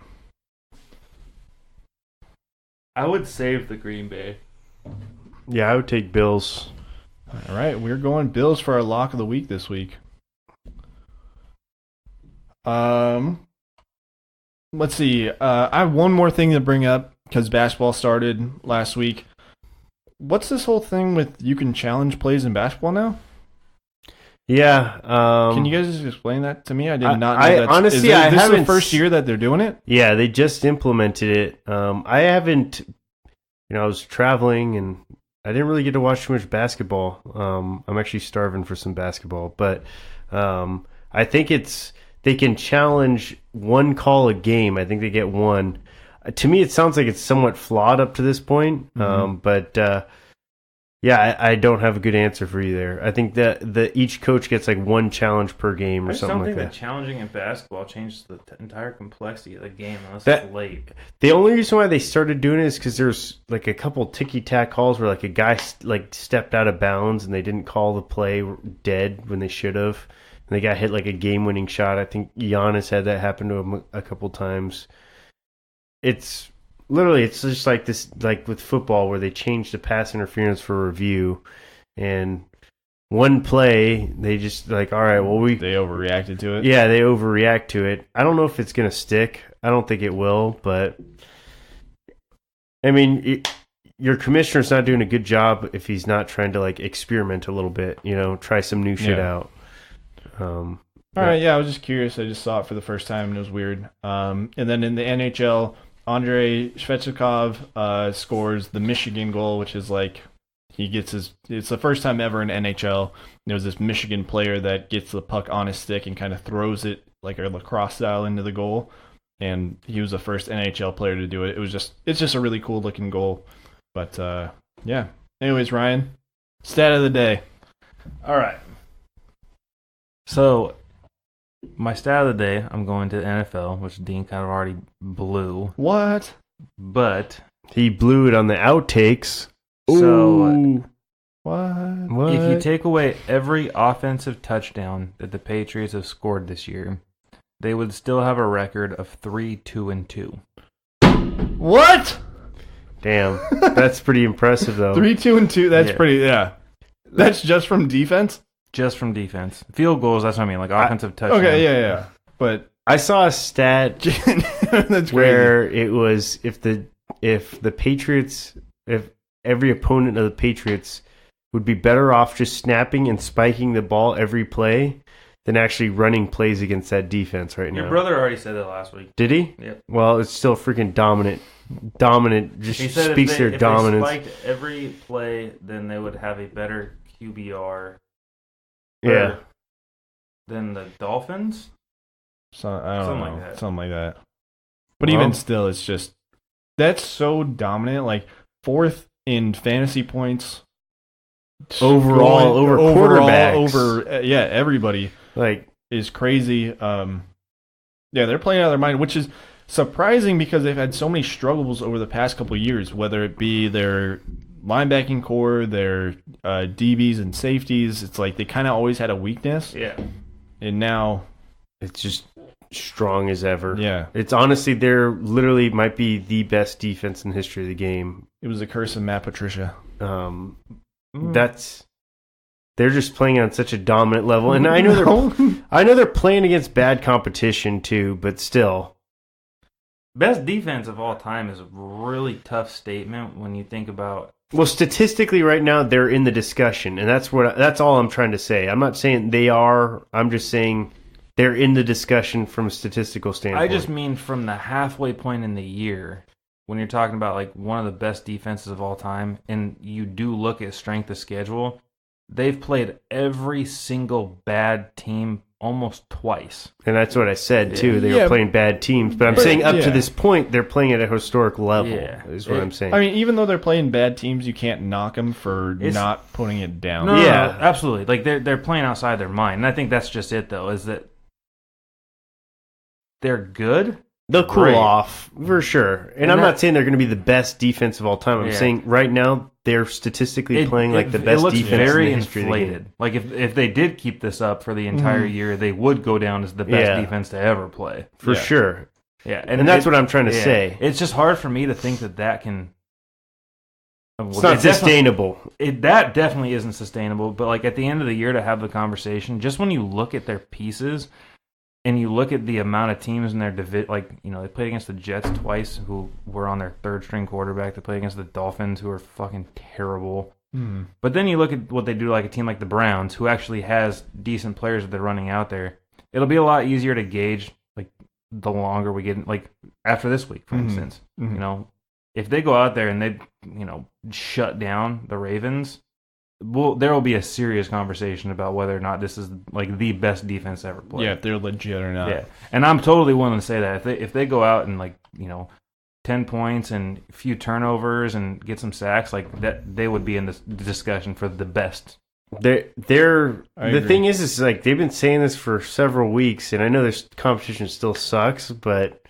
I would save the Green Bay. Yeah, I would take Bills. all right, we're going Bills for our lock of the week this week. Let's see. I have one more thing to bring up because basketball started last week. What's this whole thing with you can challenge plays in basketball now? Yeah. Can you guys just explain that to me? I did not know I that. honestly, I this is haven't the first year that they're doing it? Yeah, they just implemented it. I haven't. I was traveling and I didn't really get to watch too much basketball. I'm actually starving for some basketball, but I think they can challenge one call a game. I think they get one. To me, it sounds like it's somewhat flawed up to this point. But I don't have a good answer for you there. I think that each coach gets like one challenge per game or I just something don't like think that. that challenging in basketball changes the entire complexity of the game unless That- it's late. The only reason why they started doing it is because there's like a couple ticky-tack calls where like a guy like stepped out of bounds and they didn't call the play dead when they should have. And they got hit like a game-winning shot. I think Giannis had that happen to him a couple times. It's just like this, like with football where they changed the pass interference for review, and one play they just like, all right, well They overreacted to it. yeah, they overreact to it. I don't know if it's gonna stick. I don't think it will, but I mean, your commissioner's not doing a good job if he's not trying to like experiment a little bit. Try some new shit Yeah. out. All right, I was just curious. I just saw it for the first time and it was weird. And then in the NHL, Andrei Shvechnikov scores the Michigan goal, which is like it's the first time ever in NHL. There's this Michigan player that gets the puck on his stick and kind of throws it like a lacrosse style into the goal. And he was the first NHL player to do it. It's just a really cool looking goal. But yeah. Anyways, Ryan, stat of the day. All right. So, my stat of the day, I'm going to the NFL, which Dean kind of already blew. What? But, He blew it on the outtakes. so Ooh. What? if you take away every offensive touchdown that the Patriots have scored this year, they would still have a record of 3-2-2. What? Damn, that's pretty impressive though. 3-2-2. That's Yeah. pretty. Yeah. That's just from defense. Just from defense. Field goals, that's what I mean, like offensive touchdowns. Okay. Yeah. But I saw a stat that's where it was if the Patriots, if every opponent of the Patriots would be better off just snapping and spiking the ball every play than actually running plays against that defense right now. Your brother already said that last week. Did he? Yep. Well, it's still freaking dominant. Just He said speaks their if dominance. they spiked every play, then they would have a better QBR Yeah. than the Dolphins. So, I don't Something know. like that. Something like that. But Well- even still, it's just that's so dominant. Like fourth in fantasy points Overall, over quarterbacks. over everybody Like, is crazy. They're playing out of their mind, which is surprising because they've had so many struggles over the past couple of years, whether it be their linebacking core, their DBs and safeties. It's like they kind of always had a weakness, Yeah. and now, it's just strong as ever. yeah, It's honestly, they're literally might be the best defense in the history of the game. it was a curse of Matt Patricia. They're just playing on such a dominant level, and I know they're playing against bad competition too, but still, Best defense of all time is a really tough statement when you think about. Well, statistically, right now they're in the discussion, and that's all I'm trying to say. I'm not saying they are. I'm just saying they're in the discussion from a statistical standpoint. I just mean from the halfway point in the year, when you're talking about like one of the best defenses of all time, and you do look at strength of schedule, they've played every single bad team almost twice. And that's what I said, too. They Yeah. were playing bad teams. But I'm saying up to this point, they're playing at a historic level, is what I'm saying. I mean, even though they're playing bad teams, you can't knock them for not putting it down. No, Yeah. no, absolutely. Like they're playing outside their mind. And I think that's just it, though, is that they're good. They'll cool Great. off, for sure. And I'm not saying they're going to be the best defense of all time. I'm saying right now, they're statistically playing like the best it looks defense very in the history inflated. of the game. Like if they did keep this up for the entire year, they would go down as the best defense to ever play. For sure. Yeah, And that's what I'm trying to say. It's just hard for me to think that can. It's not sustainable. That definitely isn't sustainable. But like at the end of the year, to have the conversation, just when you look at their pieces and you look at the amount of teams in their division, like they played against the Jets twice, who were on their third string quarterback. They played against the Dolphins, who are fucking terrible. But then you look at what they do, like a team like the Browns, who actually has decent players that they're running out there. It'll be a lot easier to gauge, like the longer we get, like after this week, for instance. If they go out there and they, shut down the Ravens, there will be a serious conversation about whether or not this is like the best defense ever played. Yeah, if they're legit or not. Yeah, and I'm totally willing to say that if they go out and 10 points and a few turnovers and get some sacks, like that, they would be in this discussion for the best. The thing is like they've been saying this for several weeks, and I know this competition still sucks, but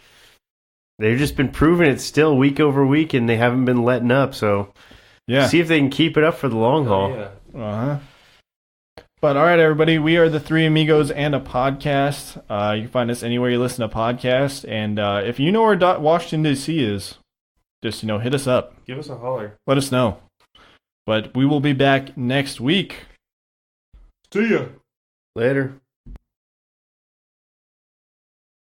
they've just been proving it still week over week, and they haven't been letting up. So see if they can keep it up for the long haul. Yeah. But all right, everybody, we are the Three Amigos and a podcast. You can find us anywhere you listen to podcasts, and if you know where Washington D.C. is, just hit us up. Give us a holler. Let us know. But we will be back next week. See ya. Later.